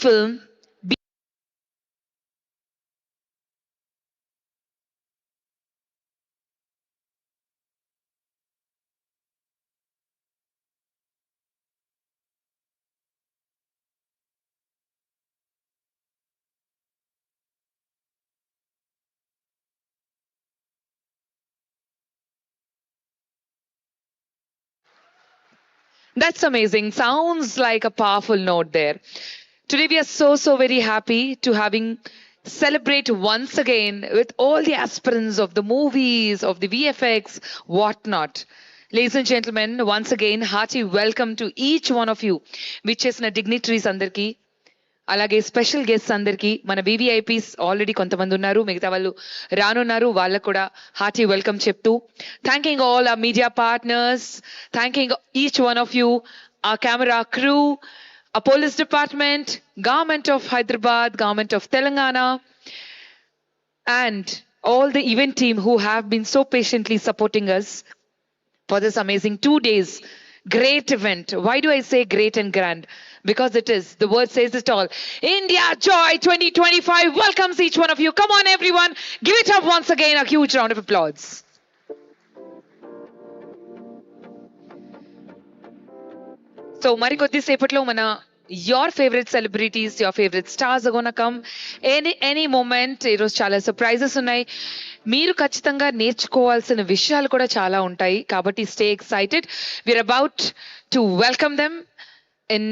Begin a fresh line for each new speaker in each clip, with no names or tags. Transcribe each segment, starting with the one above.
film. That's amazing. Sounds like a powerful note there. Today we are so very happy to having celebrate once again with all the aspirants of the movies, of the VFX, whatnot. Ladies and gentlemen, once again, hearty welcome to each one of you, which is dignitaries అందరికీ అలాగే special guest అందరికి మన VVIPs already కొంతమంది ఉన్నారు మిగతా వాళ్ళు రానున్నారు వాళ్ళకు కూడా హార్టీ వెల్కమ్ చెప్తూ thanking all our media partners thanking each one of you our camera crew our police department government of Hyderabad government of Telangana and all the event team who have been so patiently supporting us for this amazing 2 days great event. Why do I say great and grand? Because it is. The word says it all. India Joy 2025 welcomes each one of you. Come on, everyone. Give it up once again. A huge round of applause. So, Mari Koddi Sepatlo mana your favorite celebrities, your favorite stars are gonna come. Any moment, ఈరోజు చాలా surprises ఉన్నాయి మీరు ఖచ్చితంగా నేర్చుకోవాల్సిన విషయాలు కూడా చాలా ఉంటాయి కాబట్టి stay excited we're about to welcome them in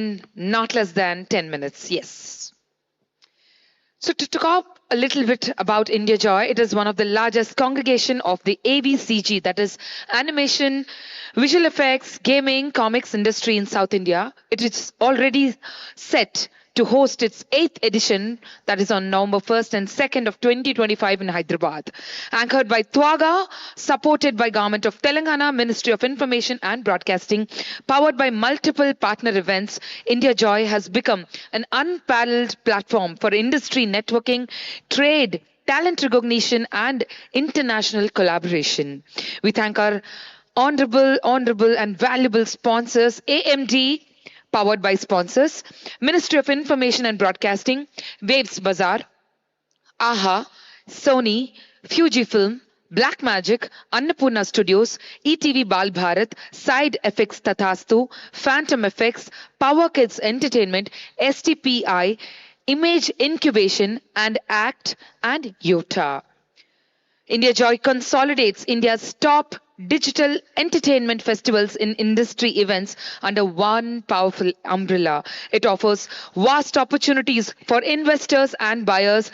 not less than 10 minutes. Yes. So to talk a little bit about India Joy, it is one of the largest congregation of the AVCG, that is animation, visual effects, gaming, comics industry in South India. It is already set to host its 8th edition, that is on November 1st and 2nd of 2025 in Hyderabad. Anchored by Twaga, supported by Government of Telangana, Ministry of Information and Broadcasting, powered by multiple partner events, India Joy has become an unparalleled platform for industry networking, trade, talent recognition and international collaboration. We thank our honorable and valuable sponsors, AMD, powered by sponsors, Ministry of Information and Broadcasting, Waves Bazaar, AHA, Sony, Fujifilm, Blackmagic, Annapurna Studios, ETV Bal Bharat, Side FX Tathastu, Phantom FX, Power Kids Entertainment, STPI, Image Incubation and ACT and Yota. India Joy consolidates India's top digital entertainment festivals in industry events under one powerful umbrella. It offers vast opportunities for investors and buyers,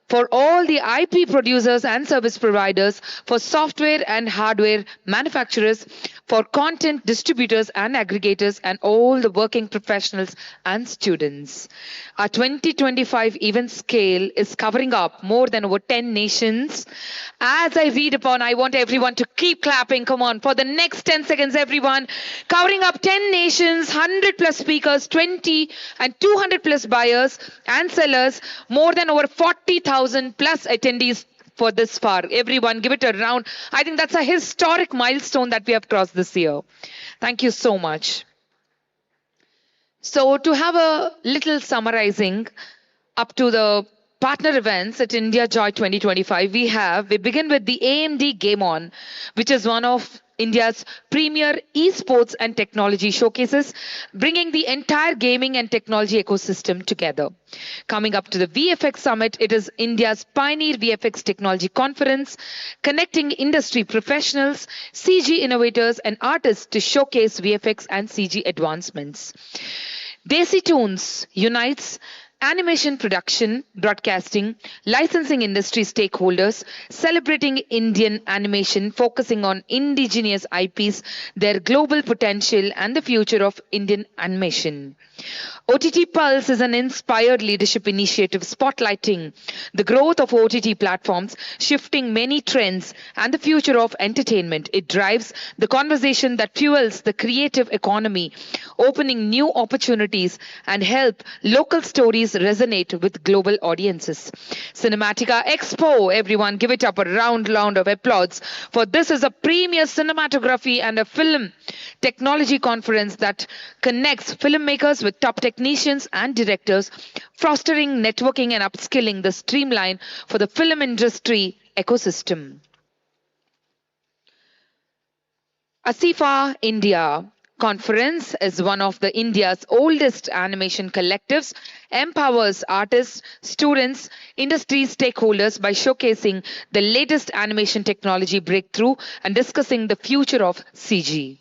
for all the IP producers and service providers, for software and hardware manufacturers, for content distributors and aggregators, and all the working professionals and students. Our 2025 event scale is covering up more than over 10 nations. As I read upon, I want everyone to keep clapping. Come on, for the next 10 seconds, everyone. Covering up 10 nations, 100 plus speakers, 20 and 200 plus buyers and sellers, more than over 40,000 plus attendees for this far. Everyone, give it a round. I think that's a historic milestone that we have crossed this year. Thank you so much. So to have a little summarizing up to the partner events at India Joy 2025, we begin with the AMD Game On, which is one of India's premier esports and technology showcases, bringing the entire gaming and technology ecosystem together. Coming up to the VFX Summit, it is India's pioneer VFX technology conference, connecting industry professionals, CG innovators and artists to showcase VFX and CG advancements. Desi Tunes unites animation production, broadcasting, licensing industry stakeholders, celebrating Indian animation, focusing on indigenous IPs, their global potential and the future of Indian animation. OTT Pulse is an inspired leadership initiative spotlighting the growth of OTT platforms, shifting many trends and the future of entertainment. It drives the conversation that fuels the creative economy, opening new opportunities and help local stories stories resonate with global audiences. Cinematica Expo, everyone give it up a round of applause, for this is a premier cinematography and a film technology conference that connects filmmakers with top technicians and directors, fostering networking and upskilling the streamline for the film industry ecosystem. ASIFA India Conference is one of the India's oldest animation collectives, empowers artists, students, industry stakeholders by showcasing the latest animation technology breakthrough and discussing the future of CG.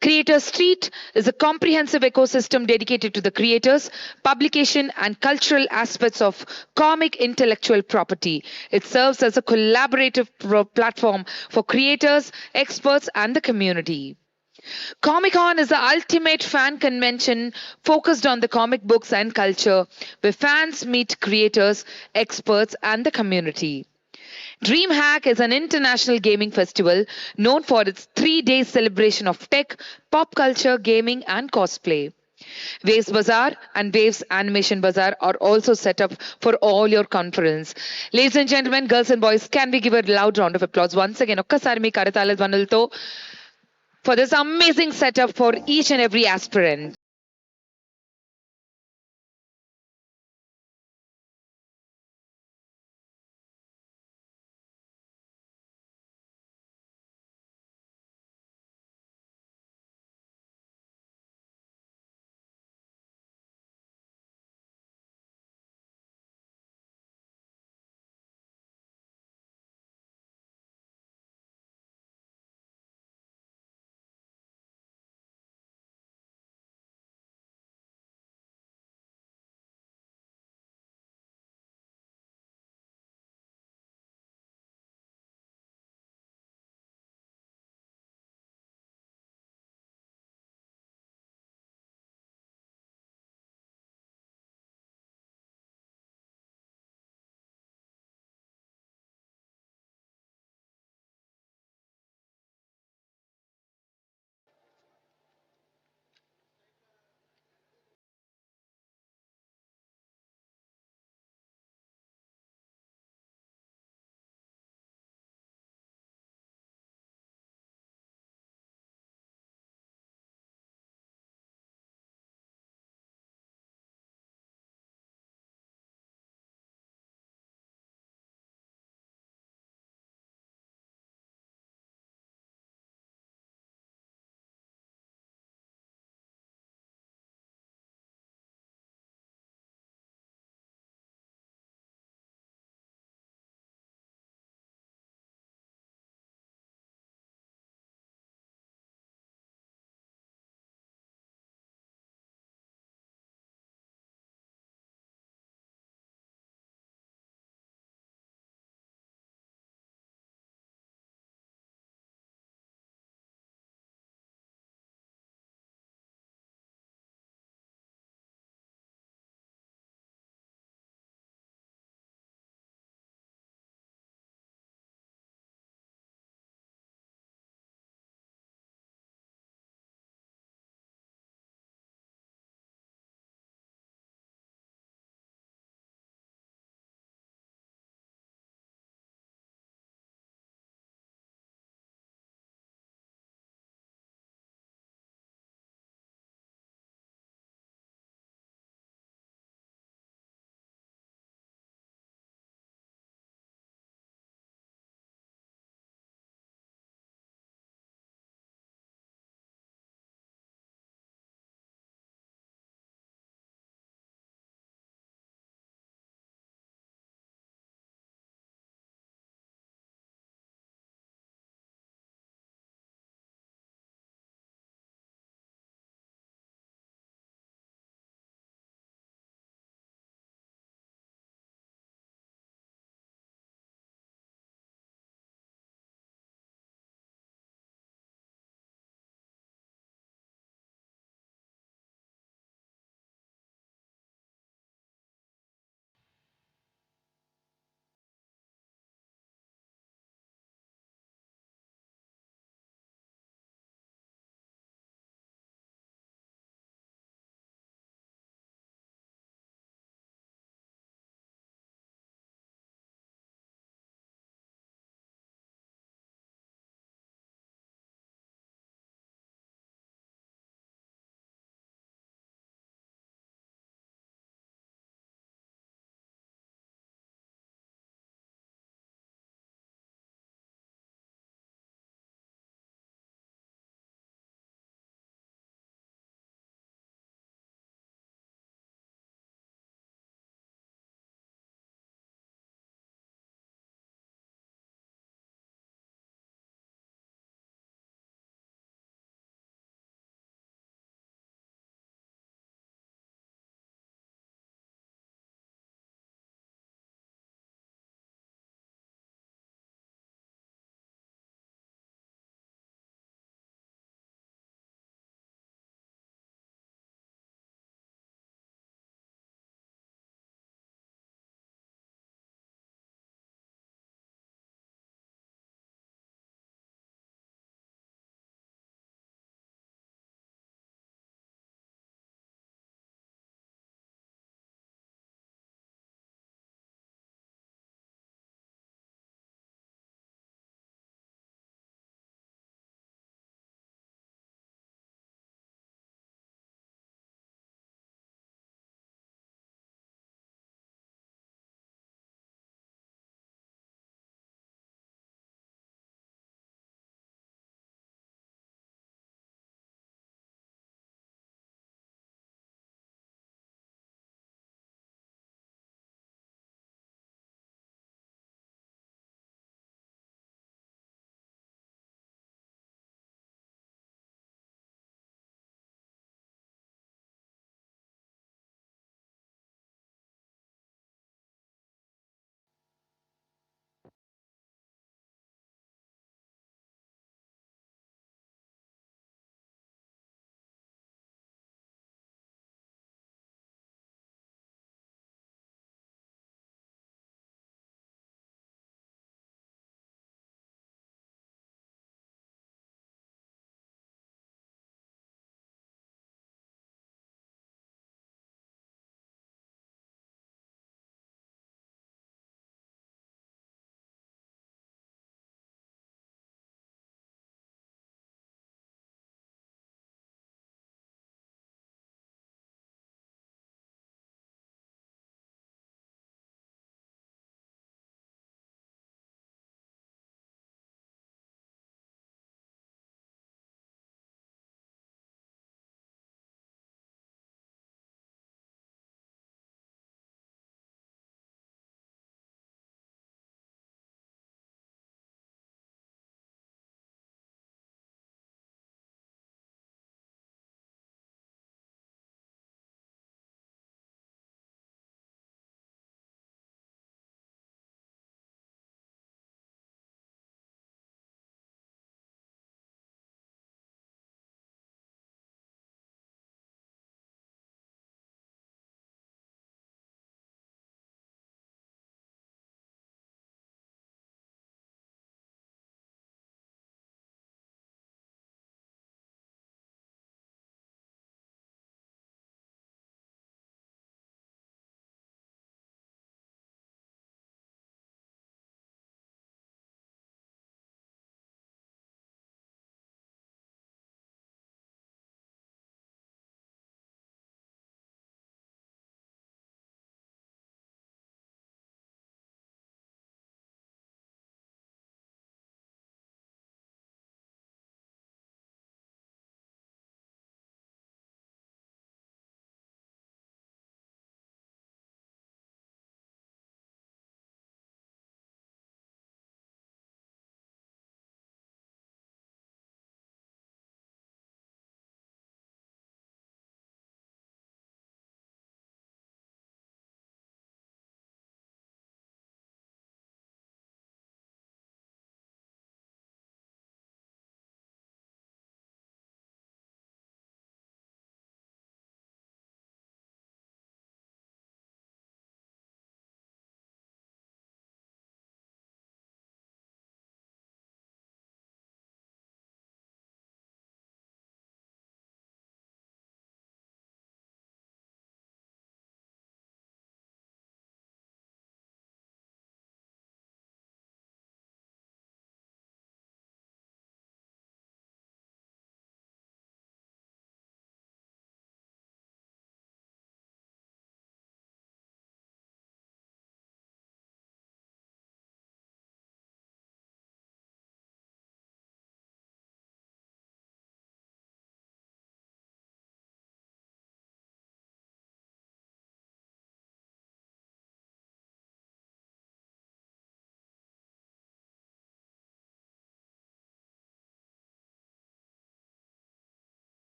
Creator Street is a comprehensive ecosystem dedicated to the creators, publication, and cultural aspects of comic intellectual property. It serves as a collaborative platform for creators, experts, and the community. Comic Con is the ultimate fan convention focused on the comic books and culture, where fans meet creators, experts, and the community. DreamHack is an international gaming festival known for its 3 day celebration of tech, pop culture, gaming, and cosplay. Waves Bazaar and Waves Animation Bazaar are also set up for all your conference. Ladies and gentlemen, girls and boys, can we give a loud round of applause once again? ఒక్కసారి మీ కరతాళ ధ్వనులతో for this amazing setup for each and every aspirant.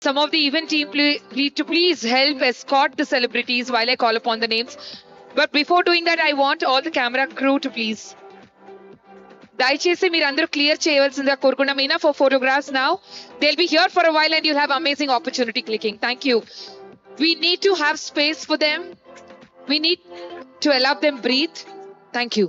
Some of the event team to please help escort the celebrities while I call upon the names. But before doing that, I want all the camera crew to please. దయచేసి మీరందరూ clear చేయవలసిందిగా కోరుకున్నాం. Enough for photographs now. They'll be here for a while and you'll have amazing opportunity clicking. Thank you. We need to have space for them. We need to allow them breathe. Thank you.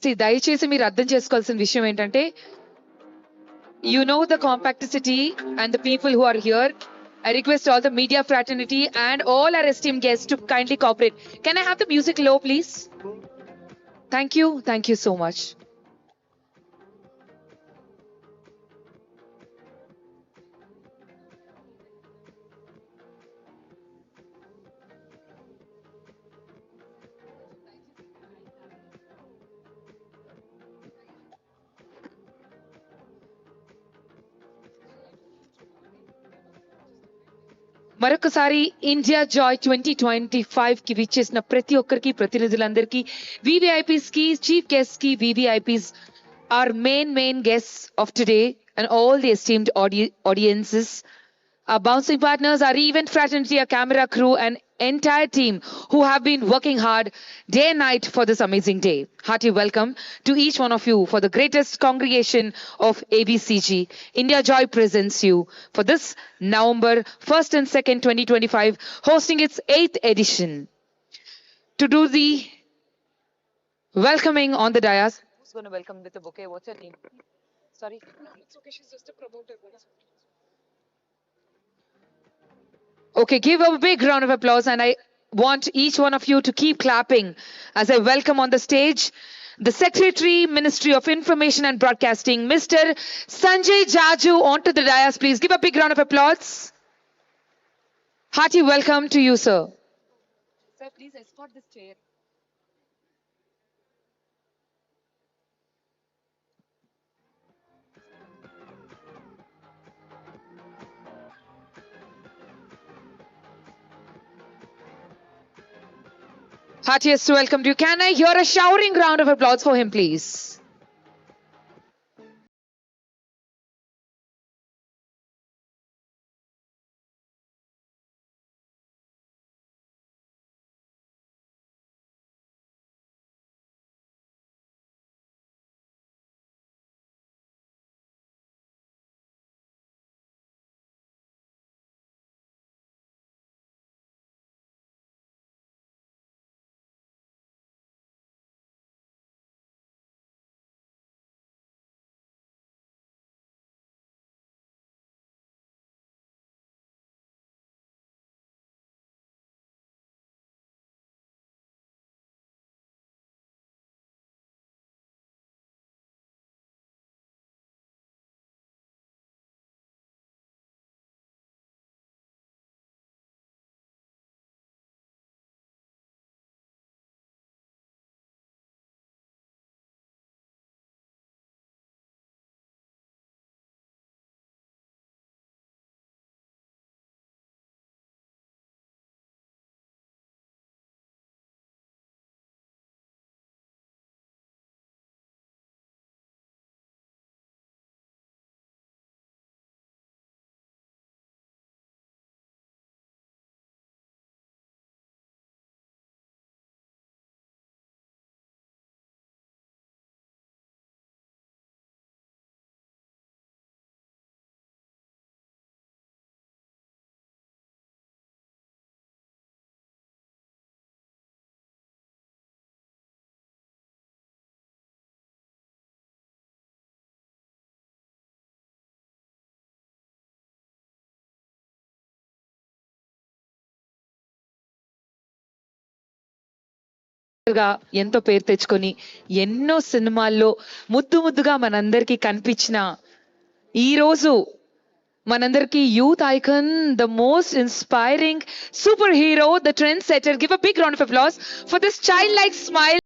See, దయచేసి మీరు అర్థం చేసుకోవాల్సిన విషయం ఏంటంటే you know the compacticity and the people who are here. I request all the media fraternity and all our esteemed guests to kindly cooperate. Can I have the music low, please? Thank you. Thank you so much. మరొకసారి India Joy 2025 కి విచ్చేసిన ప్రతి ఒక్కరికి ప్రతినిధులందరికీ VVIPs కి chief guest కి VVIPs our main guests of today and all the esteemed audiences, our bouncing partners, our event fraternity, our camera crew, and entire team who have been working hard day and night for this amazing day. Hearty welcome to each one of you for the greatest congregation of ABCG. India Joy presents you for this November 1st and 2nd, 2025, hosting its 8th edition. To do the welcoming on the dais. Who's going to welcome with a bouquet? What's your name? Sorry. It's okay. She's just a promoter. Okay, give a big round of applause, and I want each one of you to keep clapping as I welcome on the stage the Secretary, Ministry of Information and Broadcasting, Mr. Sanjay Jaju, onto the dais, please. Give a big round of applause. Hearty welcome to you, sir. Sir, please escort this chair. Heartiest welcome to you. Can I hear a showering round of applause for him, please? గా ఎంతో పేరు తెచ్చుకొని ఎన్నో సినిమాల్లో ముద్దుగా మనందరికీ కనిపించిన ఈ రోజు మనందరికీ youth icon, the most inspiring superhero, the trendsetter. Give a big round of applause for this childlike smile.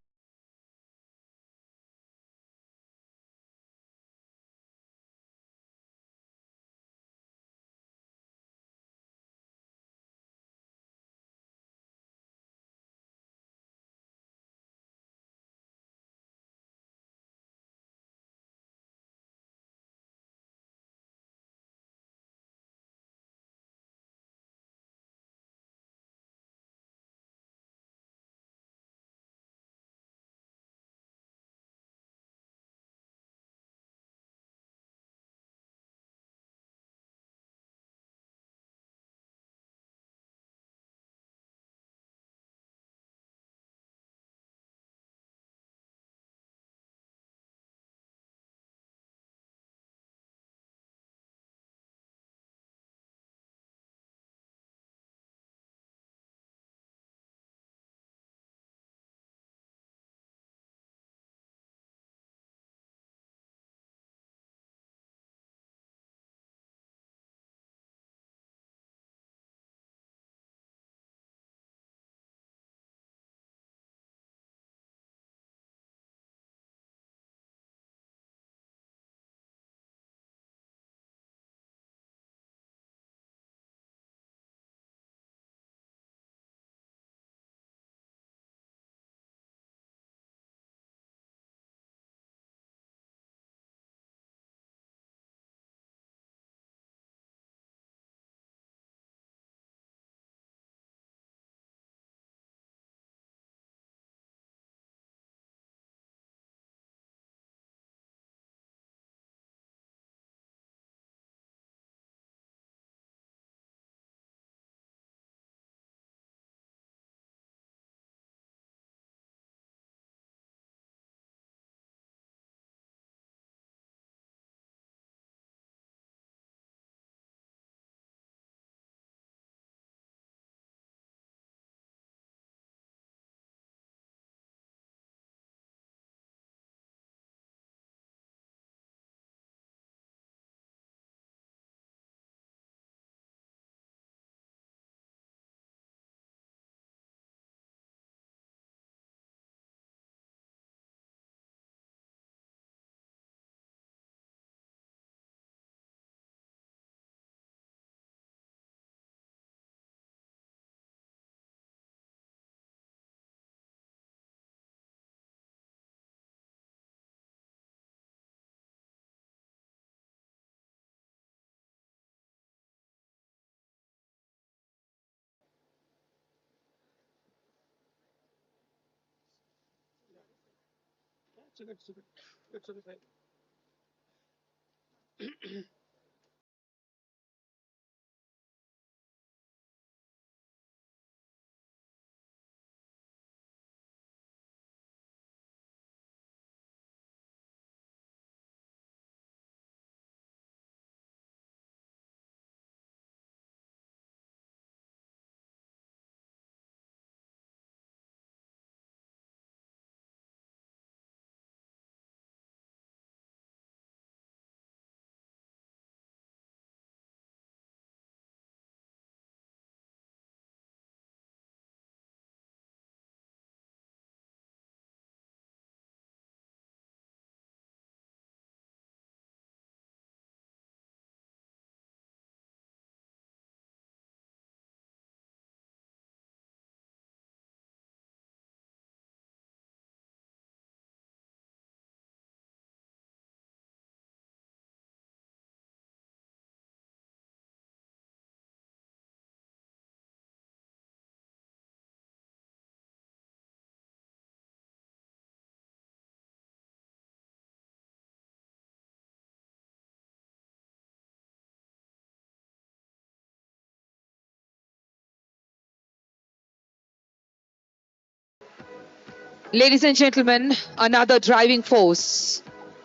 Ladies and gentlemen, another driving force.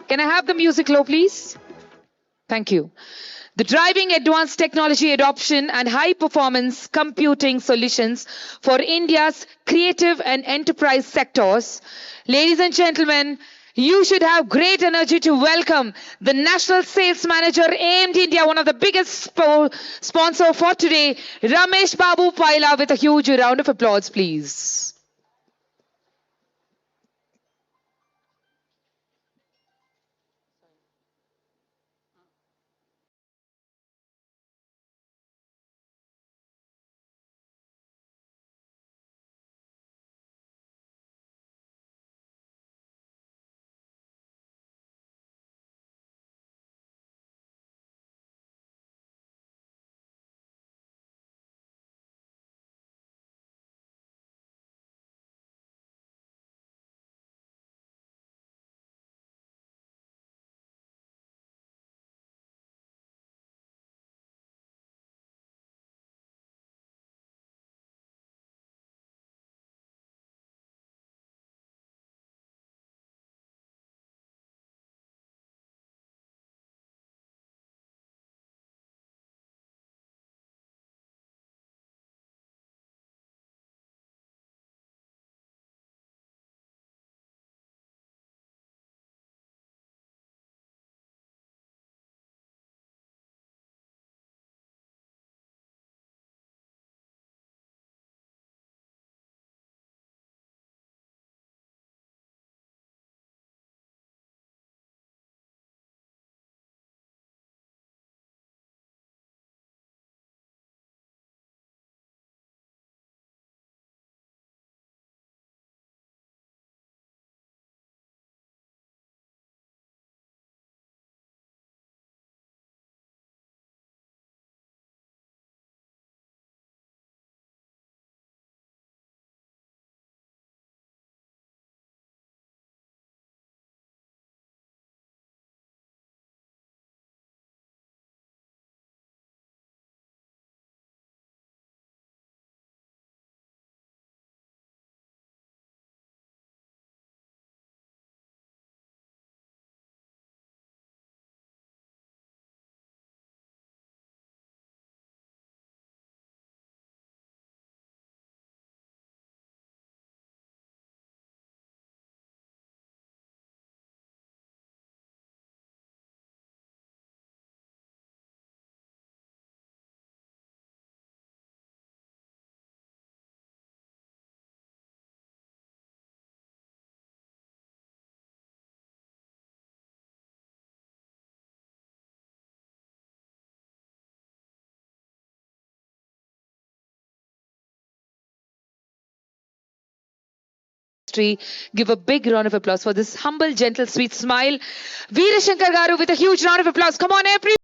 Can I have the music low, please? Thank you. The driving advanced technology adoption and high performance computing solutions for India's creative and enterprise sectors. Ladies and gentlemen, you should have great energy to welcome the National Sales Manager AMD India, one of the biggest sponsor for today, Ramesh Babu Paila, with a huge round of applause, please. Give a big round of applause for this humble, gentle, sweet smile. Veera Shankar Garu with a huge round of applause. Come on, everyone.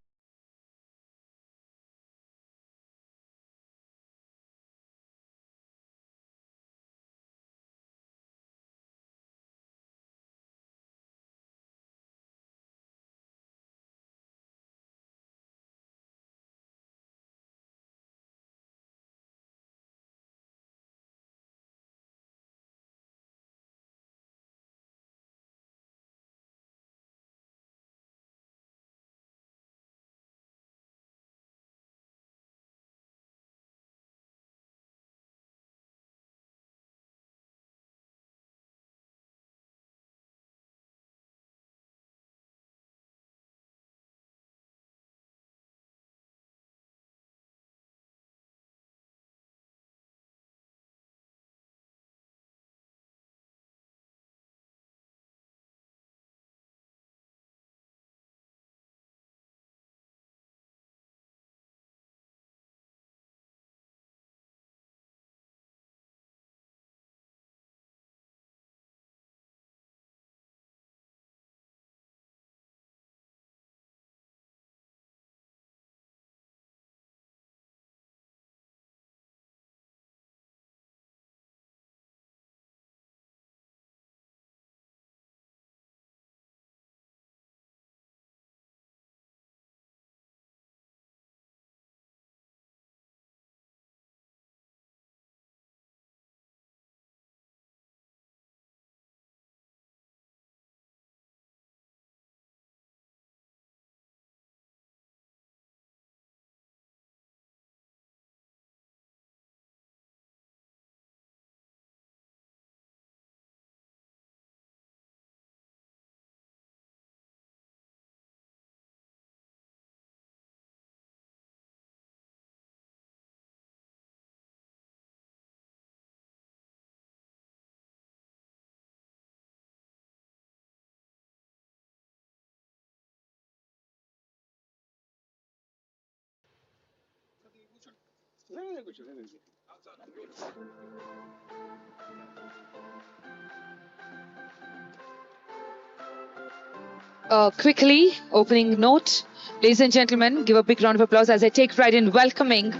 Quickly, opening note. Ladies and gentlemen, give a big round of applause as I take pride in welcoming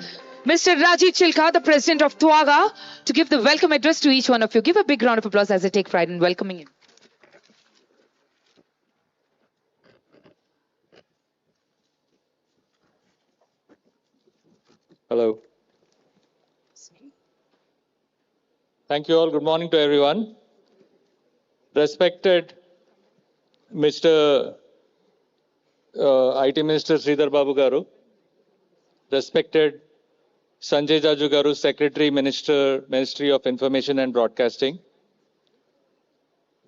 Mr. Rajiv Chilka, the president of Twaga, to give the welcome address to each one of you. Give a big round of applause as I take pride in welcoming him.
Hello. Thank you all. Good morning to everyone. Respected Mr. IT Minister Sridhar Babu Garu, respected Sanjay Jaju Garu, Secretary Ministry of Information and Broadcasting,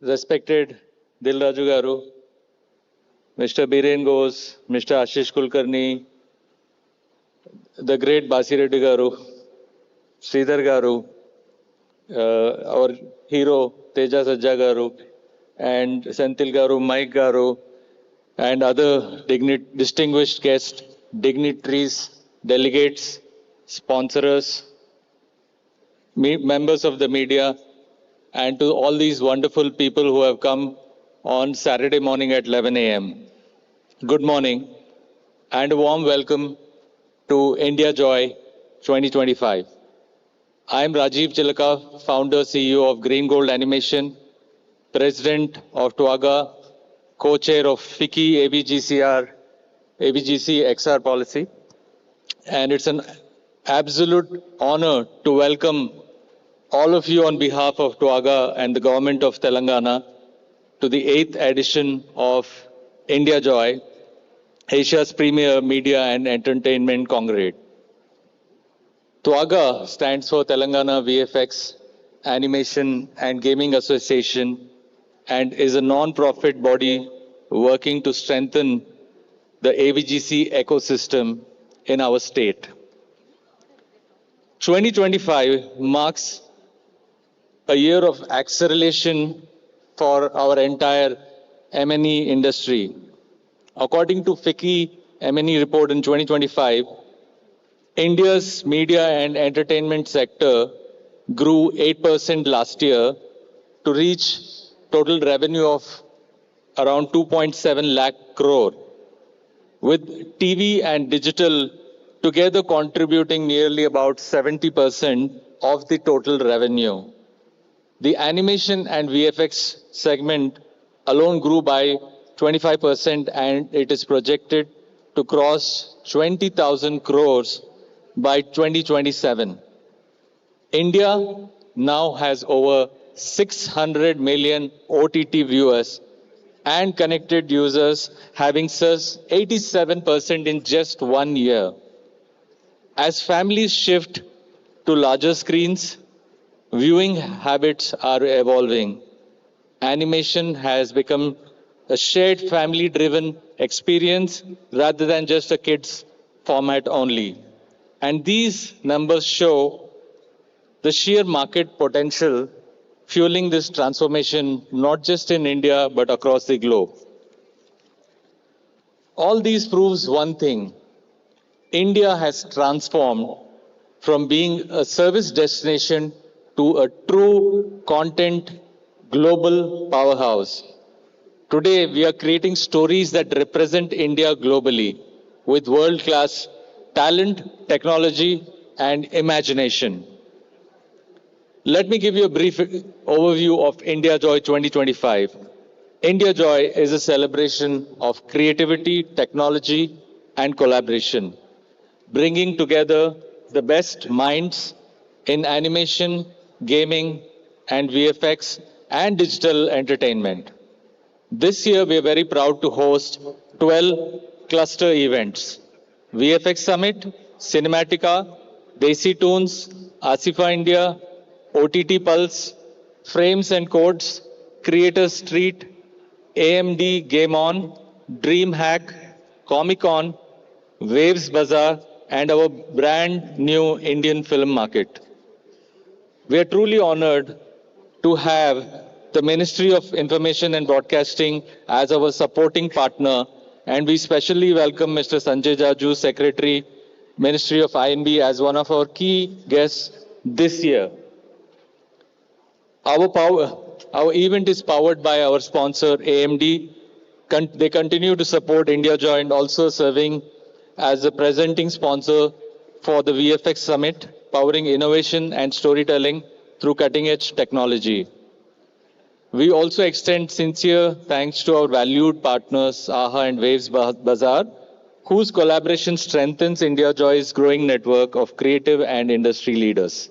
respected Dil Raju Garu, Mr. Biren Ghosh, Mr. Ashish Kulkarni, the great Basi Reddy Garu, Sridhar Garu, our hero Teja Sajja Garu, and Senthil Garu, Mike Garu, and other distinguished guests, dignitaries, delegates, sponsors, members of the media, and to all these wonderful people who have come on Saturday morning at 11 a.m. Good morning and a warm welcome to India Joy 2025. I am Rajiv Chilka, founder, CEO of Green Gold Animation, president of Twaga, co-chair of FICCI ABGC XR policy. And it's an absolute honor to welcome all of you on behalf of Twaga and the government of Telangana to the 8th edition of India Joy, Asia's premier media and entertainment conglomerate. Twaga stands for Telangana VFX Animation and Gaming Association and is a non-profit body working to strengthen the AVGC ecosystem in our state. 2025 marks a year of acceleration for our entire M&E industry. According to FICCI M&E report in 2025, India's media and entertainment sector grew 8% last year to reach total revenue of around 2.7 lakh crore, with TV and digital together contributing nearly about 70% of the total revenue. The animation and VFX segment alone grew by 25% and it is projected to cross 20,000 crores by 2027. India now has over 600 million OTT viewers and connected users, having surged 87% in just 1 year. As families shift to larger screens, viewing habits are evolving. Animation has become a shared family-driven experience rather than just a kid's format only. And these numbers show the sheer market potential fueling this transformation, not just in India, but across the globe. All these proves one thing. India has transformed from being a service destination to a true content global powerhouse. Today, we are creating stories that represent India globally with world-class talent, technology, and imagination. Let me give you a brief overview of India Joy 2025. India Joy is a celebration of creativity, technology, and collaboration, bringing together the best minds in animation, gaming, and VFX, and digital entertainment. This year, we are very proud to host 12 cluster events: VFX Summit, Cinematica, Desi Toons, Asifa India, OTT Pulse, Frames and Codes, Creator Street, AMD Game On, Dream Hack, Comic Con, Waves Bazaar, and our brand new Indian film market. We are truly honored to have the Ministry of Information and Broadcasting as our supporting partner, and we specially welcome Mr. Sanjay Jaju, Secretary, Ministry of INB as one of our key guests this year. Our event is powered by our sponsor AMD. They continue to support India Joint, also serving as the presenting sponsor for the VFX Summit, powering innovation and storytelling through cutting-edge technology. We also extend sincere thanks to our valued partners, AHA and Waves Bazaar, whose collaboration strengthens India Joy's growing network of creative and industry leaders.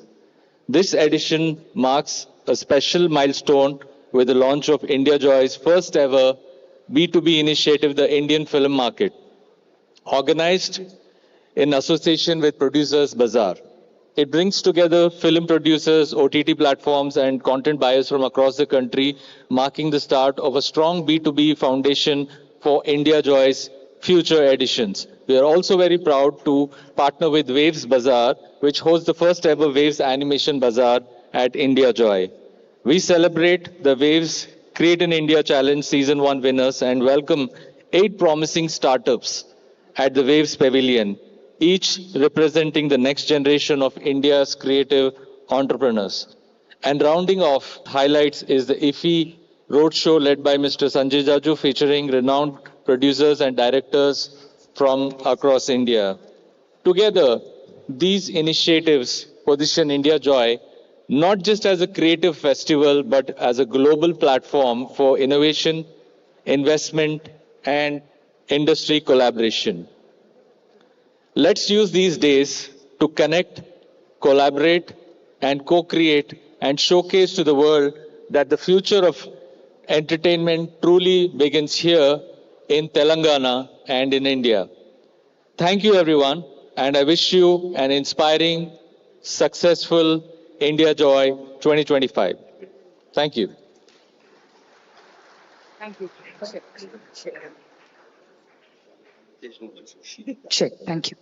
This edition marks a special milestone with the launch of India Joy's first ever B2B initiative, the Indian Film Market, organized in association with Producers Bazaar. It brings together film producers, OTT platforms, and content buyers from across the country, marking the start of a strong B2B foundation for India Joy's future editions. We are also very proud to partner with Waves Bazaar, which hosts the first ever Waves Animation Bazaar at India Joy. We celebrate the Waves Create in India Challenge Season 1 winners and welcome 8 promising startups at the Waves Pavilion, each representing the next generation of India's creative entrepreneurs. And rounding off highlights is the IFI Roadshow led by Mr. Sanjay Jaju, featuring renowned producers and directors from across India. Together, these initiatives position India Joy not just as a creative festival, but as a global platform for innovation, investment, and industry collaboration. Let's use these days to connect, collaborate, and co-create and showcase to the world that the future of entertainment truly begins here in Telangana and in India. Thank you, everyone, and I wish you an inspiring, successful India Joy 2025. Thank you.
Thank you. Check. Thank you.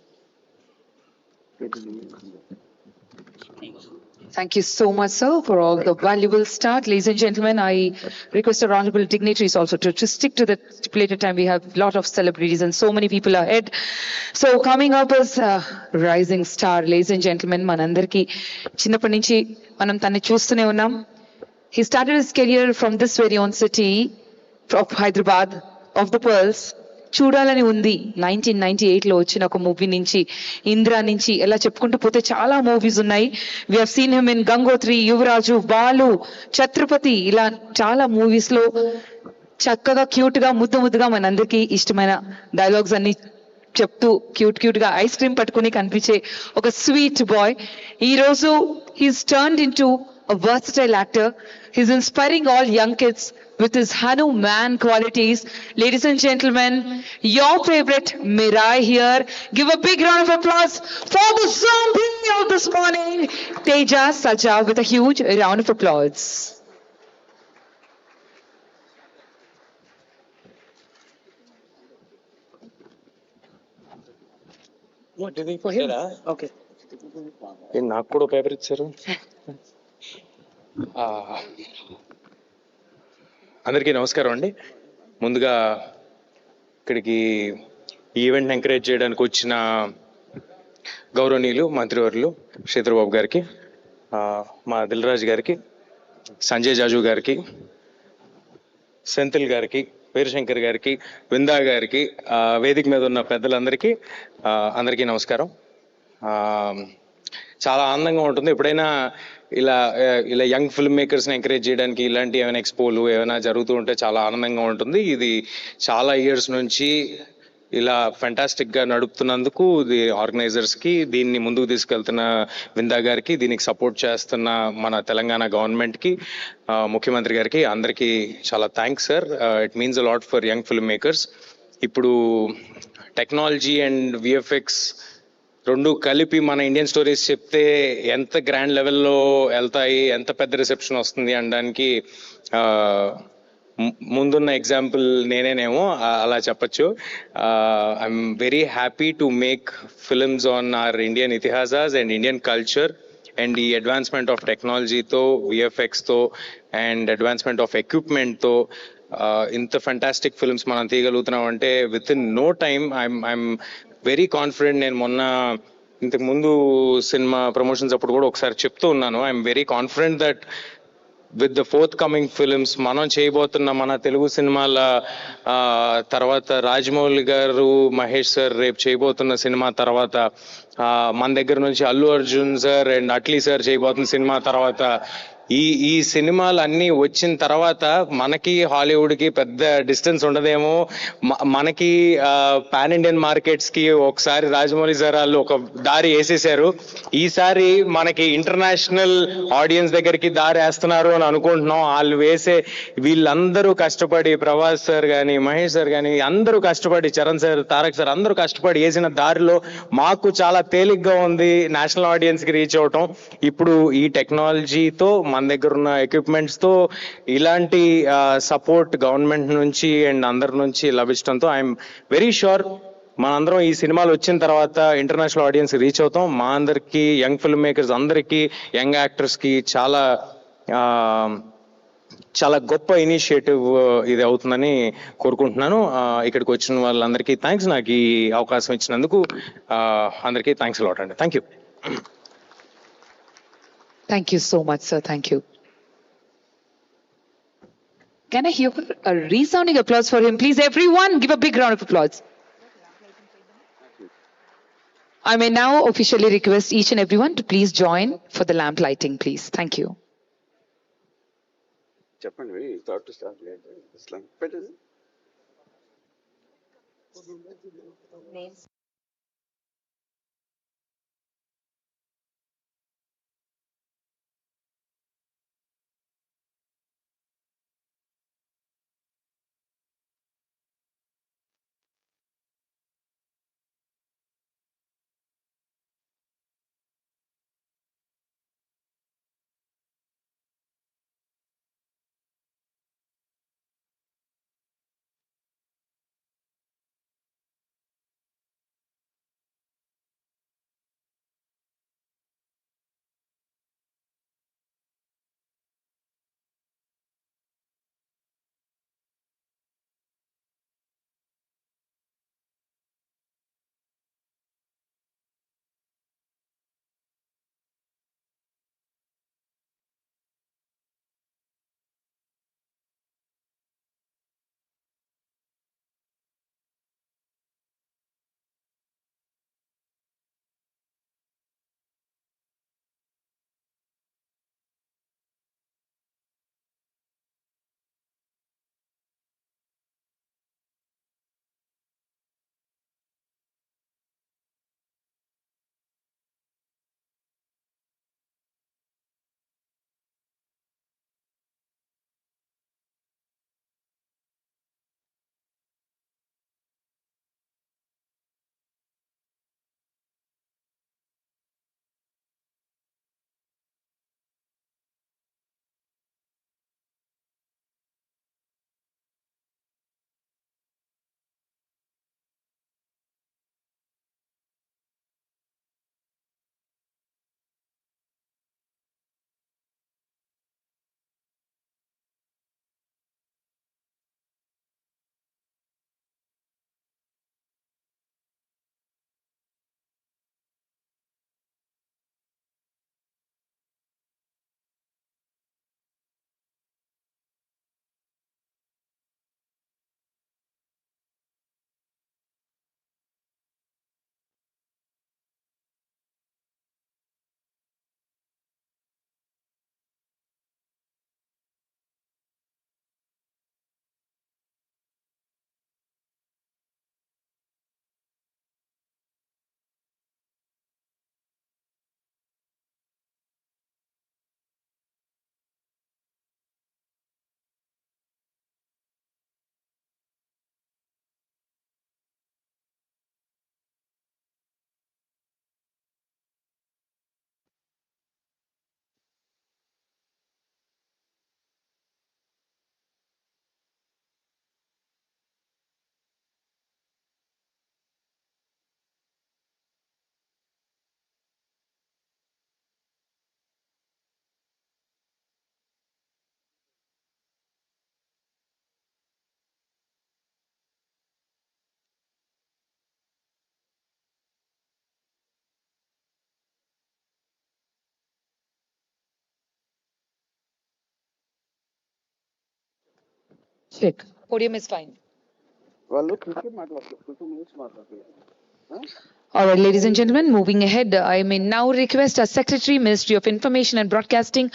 Thank you so much, sir, for all the valuable start. Ladies and gentlemen, I request our honorable dignitaries also to stick to the stipulated time. We have a lot of celebrities and so many people ahead. So coming up is rising star, ladies and gentlemen, manandarki chinnapati nunchi manam tanni chustune unnam. He started his career from this very own city of Hyderabad, of the Pearls. చూడాలని ఉంది 1998లో వచ్చిన ఒక movie నుంచి, ఇంద్ర నుంచి ఎలా చెప్పుకుంటూ పోతే చాలా మూవీస్ ఉన్నాయి. We have seen him in Gangotri, Yuvaraju, Balu, Chhatrapati, ఇలా చాలా మూవీస్ లో చక్కగా క్యూట్ గా ముద్దుగా మనందరికీ ఇష్టమైన డైలాగ్స్ అన్ని చెప్తూ క్యూట్ గా ఐస్ క్రీమ్ పట్టుకుని కనిపించే ఒక స్వీట్ బాయ్. ఈ రోజు he's turned into a versatile actor. He's inspiring all young kids with his Hanuman qualities. Ladies and gentlemen, your favorite Mirai here. Give a big round of applause for the zombie of this morning, Teja Saja, with a huge round of applause.
What did he for him? Okay. In Nagpur paper icharu. అందరికీ నమస్కారం అండి. ముందుగా ఇక్కడికి event encourage చేయడానికి వచ్చిన గౌరవనీయులు మంత్రివర్యులు శ్రీధర్బాబు గారికి, మా దిల్రాజ్ గారికి, సంజయ్ జాజు గారికి, సెంథిల్ గారికి, వీరశంకర్ గారికి, విందా గారికి, వేదిక మీద ఉన్న పెద్దలందరికీ అందరికీ నమస్కారం. చాలా ఆనందంగా ఉంటుంది ఎప్పుడైనా ఇలా యంగ్ ఫిల్మ్ మేకర్స్ని ఎంకరేజ్ చేయడానికి ఇలాంటి ఏమైనా ఎక్స్పోలు ఏమైనా జరుగుతూ ఉంటే చాలా ఆనందంగా ఉంటుంది. ఇది చాలా ఇయర్స్ నుంచి ఇలా ఫెంటాస్టిక్గా నడుపుతున్నందుకు ఆర్గనైజర్స్కి, దీన్ని ముందుకు తీసుకెళ్తున్న విందా గారికి, దీనికి సపోర్ట్ చేస్తున్న మన తెలంగాణ గవర్నమెంట్కి, ముఖ్యమంత్రి గారికి అందరికీ చాలా thanks sir. It means a lot for young film makers. ఇప్పుడు టెక్నాలజీ అండ్ విఎఫ్ఎక్స్ రెండు కలిపి మన ఇండియన్ స్టోరీస్ చెప్తే ఎంత గ్రాండ్ లెవెల్లో వెళ్తాయి, ఎంత పెద్ద రిసెప్షన్ వస్తుంది అనడానికి ముందున్న ఎగ్జాంపుల్ నేనేనేమో అలా చెప్పచ్చు. I'm very happy to make films on our Indian ఇతిహాసాస్ అండ్ ఇండియన్ కల్చర్. అండ్ ఈ అడ్వాన్స్మెంట్ ఆఫ్ టెక్నాలజీతో, విఎఫ్ఎక్స్తో అండ్ అడ్వాన్స్మెంట్ ఆఫ్ ఎక్విప్మెంట్తో ఇంత ఫెంటాస్టిక్ ఫిల్మ్స్ మనం తీయగలుగుతున్నాం అంటే with in no time I'm very confident. నేను మొన్న ఇంతకు ముందు సినిమా ప్రమోషన్స్ అప్పుడు కూడా ఒకసారి చెప్తూ ఉన్నాను, I'm very confident that with the fourth coming films మనం చేయబోతున్న మన తెలుగు సినిమాల తర్వాత రాజమౌళి గారు, మహేష్ సార్ రేపు చేయబోతున్న సినిమా తర్వాత, మన దగ్గర నుంచి Allu Arjun sir and Atlee sir చేయబోతున్న సినిమా తర్వాత, ఈ సినిమాలు అన్నీ వచ్చిన తర్వాత మనకి హాలీవుడ్కి పెద్ద డిస్టెన్స్ ఉండదేమో. మనకి పాన్ ఇండియన్ మార్కెట్స్కి ఒకసారి రాజమౌళి సార్ వాళ్ళు ఒక దారి వేసేసారు, ఈసారి మనకి ఇంటర్నేషనల్ ఆడియన్స్ దగ్గరికి దారి వేస్తున్నారు అని అనుకుంటున్నాం. వాళ్ళు వీళ్ళందరూ కష్టపడి, ప్రభాస్ సార్ కానీ, మహేష్ సార్ కానీ అందరూ కష్టపడి, చరణ్ సార్, తారక్ సార్ అందరూ కష్టపడి వేసిన దారిలో మాకు చాలా తేలిగ్గా ఉంది నేషనల్ ఆడియన్స్కి రీచ్ అవటం. ఇప్పుడు ఈ టెక్నాలజీతో, మన దగ్గర ఉన్న ఎక్విప్మెంట్స్తో ఇలాంటి సపోర్ట్ గవర్నమెంట్ నుంచి అండ్ అందరి నుంచి లభించడంతో ఐఎమ్ వెరీ షూర్ మనందరం ఈ సినిమాలు వచ్చిన తర్వాత ఇంటర్నేషనల్ ఆడియన్స్ రీచ్ అవుతాం. మా అందరికీ, యంగ్ ఫిల్మ్ మేకర్స్ అందరికీ, యంగ్ యాక్టర్స్కి చాలా చాలా గొప్ప ఇనిషియేటివ్ ఇది అవుతుందని కోరుకుంటున్నాను. ఇక్కడికి వచ్చిన వాళ్ళందరికీ థ్యాంక్స్. నాకు ఈ అవకాశం ఇచ్చినందుకు అందరికీ థ్యాంక్స్ లాట్ అండి. Thank you.
Thank you so much, sir. Thank you. Can I hear a resounding applause for him? Please, everyone, give a big round of applause. I may now officially request each and everyone to please join for the lamp lighting, please. Thank you.
చెప్పండి, thought to start పెట్టేది
Fantastic. Podium is fine.
వాళ్ళు cricket మాట్లాడుతున్నారు 2 minutes మాట్లాడుతున్నారు.
All right, ladies and gentlemen, moving ahead, I may now request our Secretary, Ministry of Information and Broadcasting,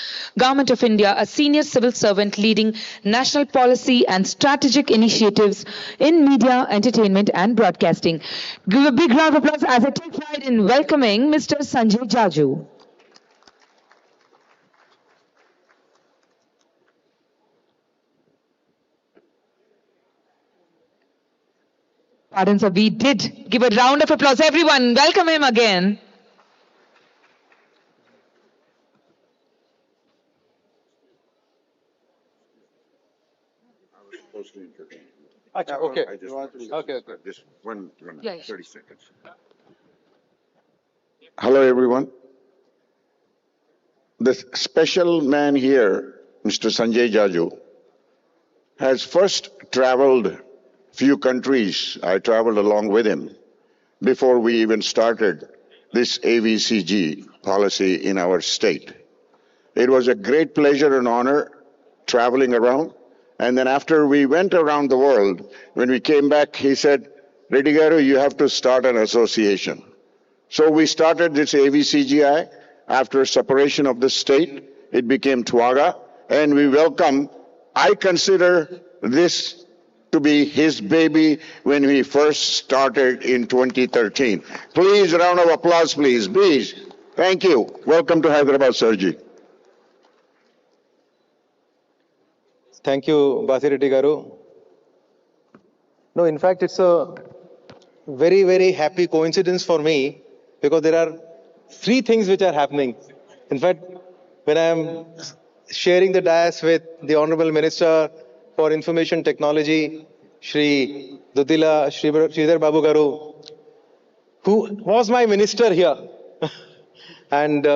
Government of India, a senior civil servant leading national policy and strategic initiatives in media, entertainment and broadcasting. Give a big round of applause as I take pride in welcoming Mr. Sanjay Jaju. Pardon, sir, we did give a round of applause. Everyone, welcome him again.
Okay.
I just,
Okay.
just one
Yeah, yeah.
30 seconds. Hello, everyone. The special man here, Mr. Sanjay Jaju, has first traveled few countries. I traveled along with him before we even started this AVCG policy in our state. It was a great pleasure and honor traveling around. And then after we went around the world, when we came back, he said, Reddy Garu, you have to start an association. So we started this AVCGI. After separation of the state, it became TWAGA, and we welcome. I consider this to be his baby when we first started in 2013. Please, round of applause, please. Please. Thank you. Welcome to Hyderabad, Sarji.
Thank you, Basireddy Garu. No, in fact, it's a very, very happy coincidence for me because there are 3 things which are happening. In fact, when I am sharing the dais with the Honorable Minister for Information Technology, Shri Dudila Sridhar Babu Garu, who was my minister here. And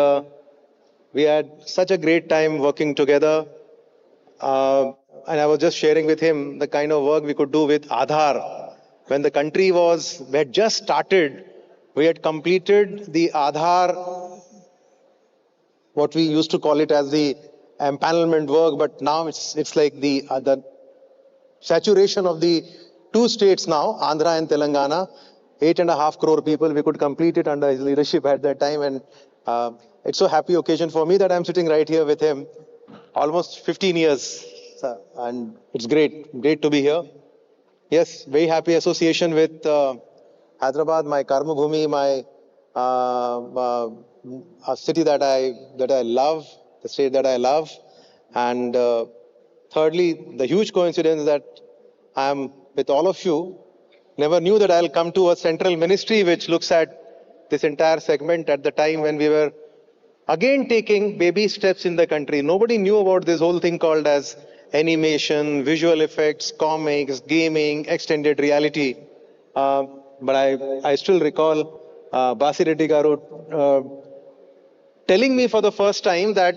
we had such a great time working together. And I was just sharing with him the kind of work we could do with Aadhaar. When the country had just started, we had completed the Aadhaar, what we used to call it as the empanelment work, but now it's like the saturation of the 2 states now, Andhra and Telangana, 8.5 crore people. We could complete it under his leadership at that time, and it's a happy occasion for me that I'm sitting right here with him, almost 15 years, and it's great to be here. Yes, very happy association with Hyderabad, my Karma Bhumi, my a city that I love, the state that I love, and thirdly, the huge coincidence that I am with all of you. Never knew that I'll come to a central ministry which looks at this entire segment at the time when we were again taking baby steps in the country. Nobody knew about this whole thing called as animation, visual effects, comics, gaming, extended reality. But I still recall Basireddy Garu telling me for the first time that,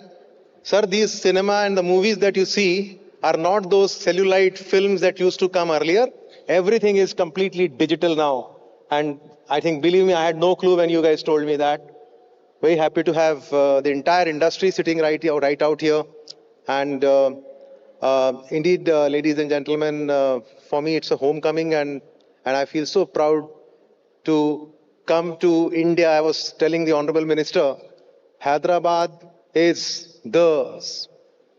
sir, these cinema and the movies that you see are not those cellulite films that used to come earlier. Everything is completely digital now. And I think, believe me, I had no clue when you guys told me that. Very happy to have the entire industry sitting right out here. And indeed, ladies and gentlemen, for me, it's a homecoming, and I feel so proud to come to India. I was telling the Honorable Minister, Hyderabad is the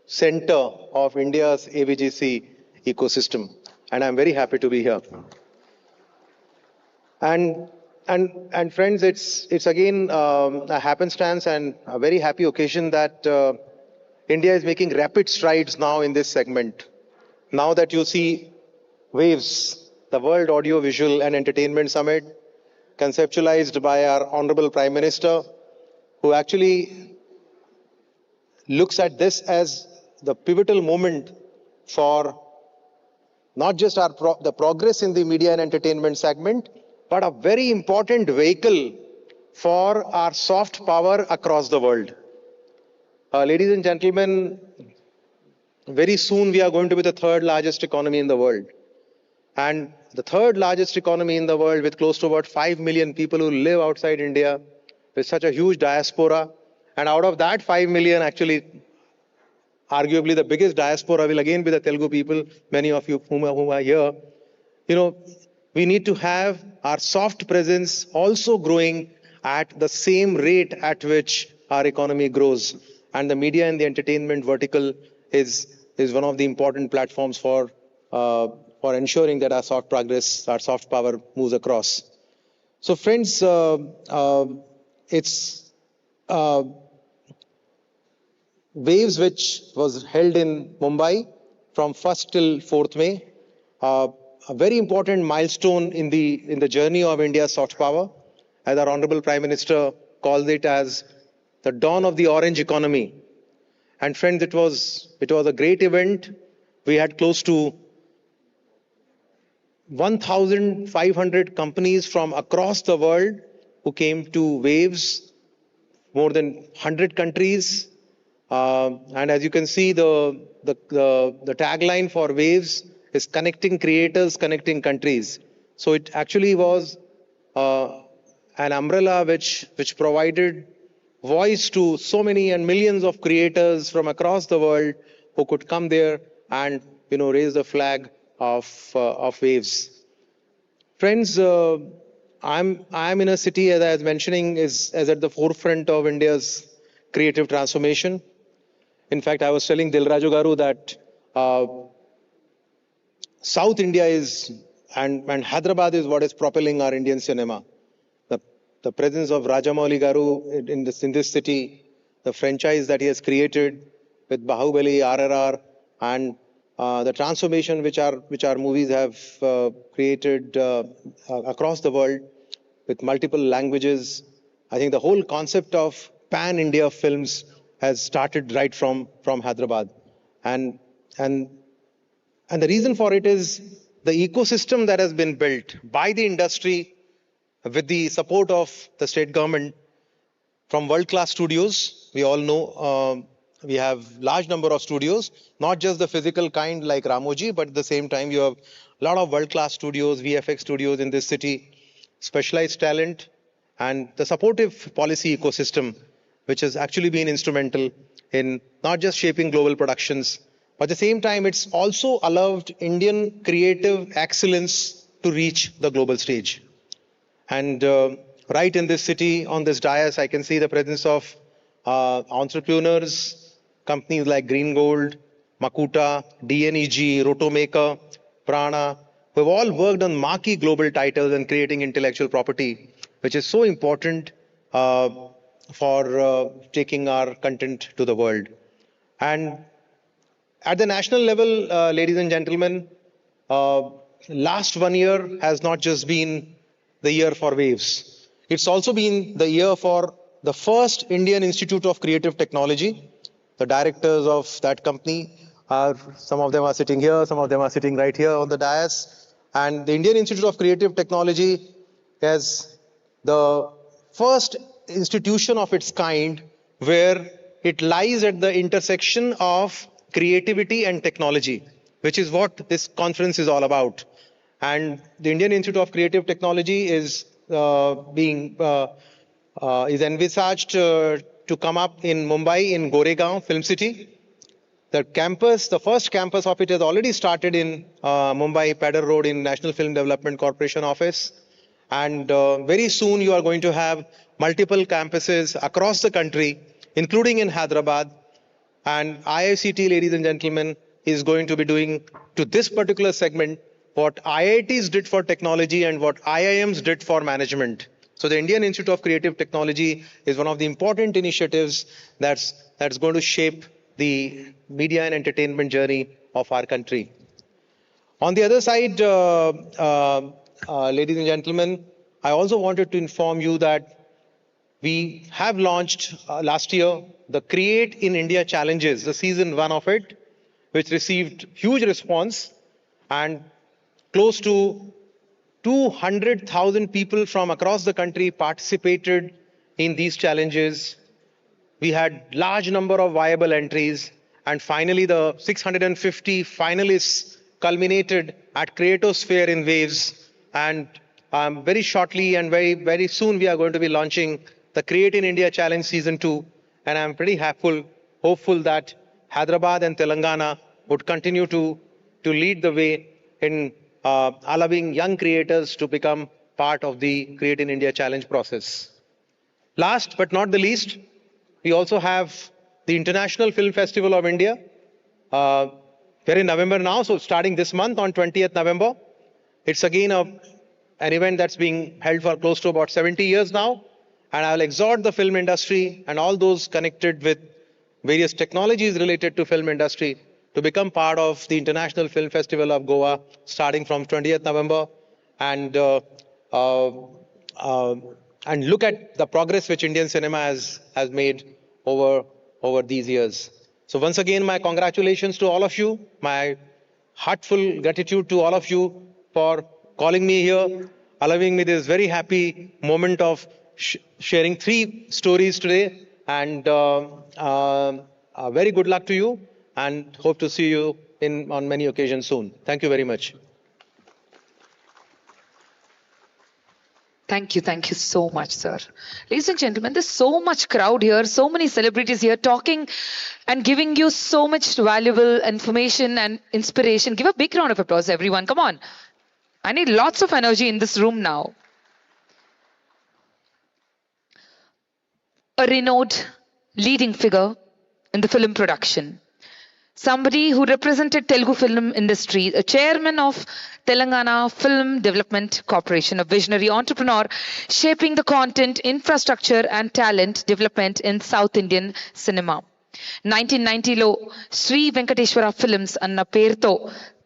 center of India's AVGC ecosystem, and I'm very happy to be here. And friends, it's again a happenstance and a very happy occasion that India is making rapid strides now in this segment. Now that you see WAVES, the World Audio Visual and Entertainment Summit, conceptualized by our Honorable Prime Minister, who actually looks at this as the pivotal moment for not just the progress in the media and entertainment segment, but a very important vehicle for our soft power across the world. Ladies and gentlemen, very soon we are going to be the 3rd largest economy in the world. And the 3rd largest economy in the world, with close to about 5 million people who live outside India, with such a huge diaspora. And out of that 5 million, actually arguably the biggest diaspora will again be the Telugu people, many of you whom are here. We need to have our soft presence also growing at the same rate at which our economy grows. And the media and the entertainment vertical is one of the important platforms for ensuring that our soft progress, our soft power moves across. So friends, it's Waves, which was held in Mumbai from 1st till 4th May. A very important milestone in the journey of India's soft power, as our Honorable Prime Minister calls it as the dawn of the orange economy. And friends, it was a great event. We had close to 1,500 companies from across the world who came to Waves, more than 100 countries. And as you can see, the tagline for Waves is connecting creators, connecting countries. So it actually was an umbrella which provided voice to so many and millions of creators from across the world who could come there and raise the flag of Waves. Friends, I'm in a city, as I was mentioning, is at the forefront of India's creative transformation. In fact, I was telling Dilraju Garu that South India and Hyderabad is what is propelling our Indian cinema. The presence of Rajamouli Garu in this city, the franchise that he has created with Bahubali, RRR, and the transformation which our movies have created across the world with multiple languages. I think the whole concept of pan-India films has started right from Hyderabad. And the reason for it is the ecosystem that has been built by the industry with the support of the state government from world-class studios. We all know we have large number of studios, not just the physical kind like Ramoji, but at the same time you have a lot of world-class studios, VFX studios in this city, specialized talent, and the supportive policy ecosystem, which has actually been instrumental in not just shaping global productions, but at the same time, it's also allowed Indian creative excellence to reach the global stage. And right in this city, on this dais, I can see the presence of entrepreneurs, companies like Green Gold, Makuta, DNEG, Rotomaker, Prana, who have all worked on marquee global titles and creating intellectual property, which is so important for taking our content to the world. And at the national level, ladies and gentlemen, last 1 year has not just been the year for Waves. It's also been the year for the first Indian Institute of Creative Technology. The directors of that company some of them are sitting here, some of them are sitting right here on the dais. And the Indian Institute of Creative Technology is the first institution of its kind where it lies at the intersection of creativity and technology, which is what this conference is all about. And the Indian Institute of Creative Technology is envisaged to come up in Mumbai, in Goregaon, Film City. The first campus of it has already started in Mumbai, Pedder Road in National Film Development Corporation office. And very soon you are going to have multiple campuses across the country, including in Hyderabad. And IICT, ladies and gentlemen, is going to be doing to this particular segment what IITs did for technology and what IIMs did for management. So the Indian Institute of Creative Technology is one of the important initiatives that's going to shape the media and entertainment journey of our country. On the other side, ladies and gentlemen, I also wanted to inform you that we have launched last year the Create in India Challenges, the season 1 of it, which received huge response, and close to 200,000 people from across the country participated in these challenges. We had large number of viable entries, and finally the 650 finalists culminated at Creatosphere in Waves. And very shortly and very, very soon we are going to be launching the Create in India Challenge Season 2. And I'm pretty hopeful that Hyderabad and Telangana would continue to lead the way in allowing young creators to become part of the Create in India challenge process. Last but not the least, we also have the International Film Festival of India. We're in November now, so starting this month on 20th November. It's again an event that's being held for close to about 70 years now. And I'll exhort the film industry and all those connected with various technologies related to film industry to become part of the International Film Festival of Goa starting from 20th November and look at the progress which Indian cinema has made over these years. So once again, my congratulations to all of you, my heartfelt gratitude to all of you for calling me here, allowing me this very happy moment of sharing 3 stories today. And very good luck to you, and hope to see you on many occasions soon. Thank you very much.
Thank you so much, sir. Ladies and gentlemen, there's so much crowd here, so many celebrities here talking and giving you so much valuable information and inspiration. Give a big round of applause, everyone. Come on. I need lots of energy in this room now. A renowned leading figure in the film production. Somebody who represented Telugu film industry, a chairman of Telangana Film Development Corporation, a visionary entrepreneur shaping the content, infrastructure and talent development in South Indian cinema. 1990లో Shri Venkateswara films అన్న పేరుతో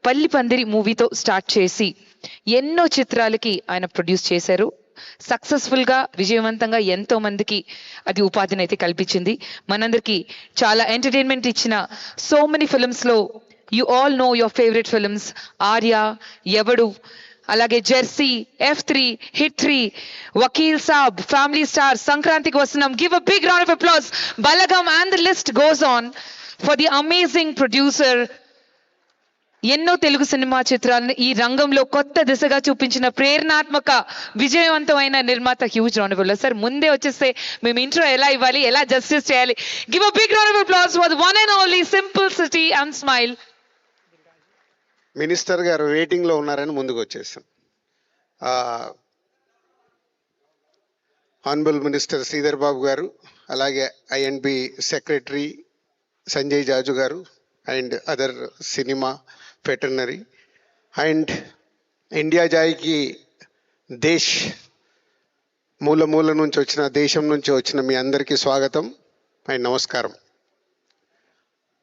పల్లి పందిరి మూవీతో start చేసి ఎన్నో చిత్రాలకి ఆయన produce చేశారు. సక్సెస్ఫుల్ గా విజయవంతంగా ఎంతో మందికి అది ఉపాధిని అయితే కల్పించింది. మనందరికి చాలా ఎంటర్టైన్మెంట్ ఇచ్చిన సో మెనీ ఫిల్మ్స్ లో you all know your favourite films Arya, Evadu, అలాగే Jersey, F3, hit 3, Vakeel Saab, family star, సంక్రాంతికి వస్తున్నాం. Give a big round of applause. Balagam and the list goes on for the amazing producer. ఎన్నో తెలుగు సినిమా చిత్రాలను ఈ రంగంలో కొత్త దిశగా చూపించిన ప్రేరణాత్మక విజయవంతమైన నిర్మాత. Huge round of applause. Sir ముందే వచ్చేస్తే మేము ఇంట్రో ఎలా ఇవ్వాలి, ఎలా జస్టిస్ చేయాలి. Give a big round of applause for the one and only simplicity and smile.
Minister garu waiting లో ఉన్నారని ముందుకు వచ్చేసాం. ఆనరబుల్ మినిస్టర్ శ్రీధర్ బాబు గారు, అలాగే ఐఎన్బి సెక్రటరీ సంజయ్ జాజు గారు and other cinema veterinary and India జాయ్కి మూల మూల నుంచి వచ్చిన దేశం నుంచి వచ్చిన మీ అందరికీ స్వాగతం అండ్ నమస్కారం.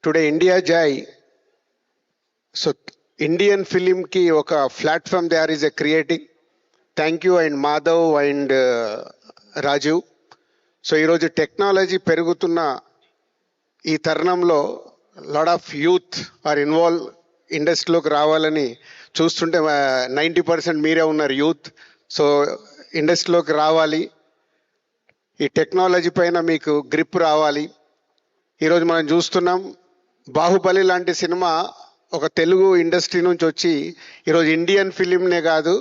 Today India Joy, so Indian ఫిలింకి ఒక platform they are is a creating. Thank you and Madhav and Rajeev. So ఈరోజు టెక్నాలజీ పెరుగుతున్న ఈ తరుణంలో lot of youth are involve ఇండస్ట్రీలోకి రావాలని చూస్తుంటే 90% మీరే ఉన్నారు యూత్. సో ఇండస్ట్రీలోకి రావాలి, ఈ టెక్నాలజీ పైన మీకు గ్రిప్ రావాలి. ఈరోజు మనం చూస్తున్నాం బాహుబలి లాంటి సినిమా ఒక తెలుగు ఇండస్ట్రీ నుంచి వచ్చి ఈరోజు ఇండియన్ ఫిలింనే కాదు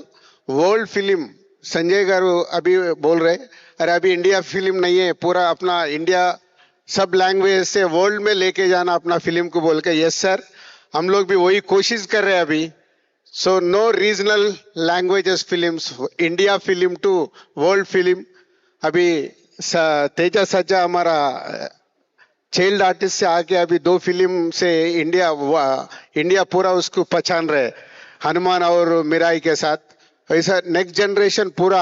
వరల్డ్ ఫిలిం. संजय गारू अभी बोल रहे, अरे अभी इंडिया फिल्म नहीं है, पूरा अपना इंडिया सब लैंग्वेज से वर्ल्ड में लेके जाना अपना फिल्म को बोल के. यस सर, हम लोग भी वही कोशिश कर रहे हैं अभी. So no regional languages films, India film to world film. अभी तेजा सज्जा हमारा चाइल्ड आर्टिस्ट से आके अभी 2 फिल्म से इंडिया पूरा उसको पहचान रहे, हनुमान और मिराई के साथ. ऐसा नेक्स्ट जनरेशन पूरा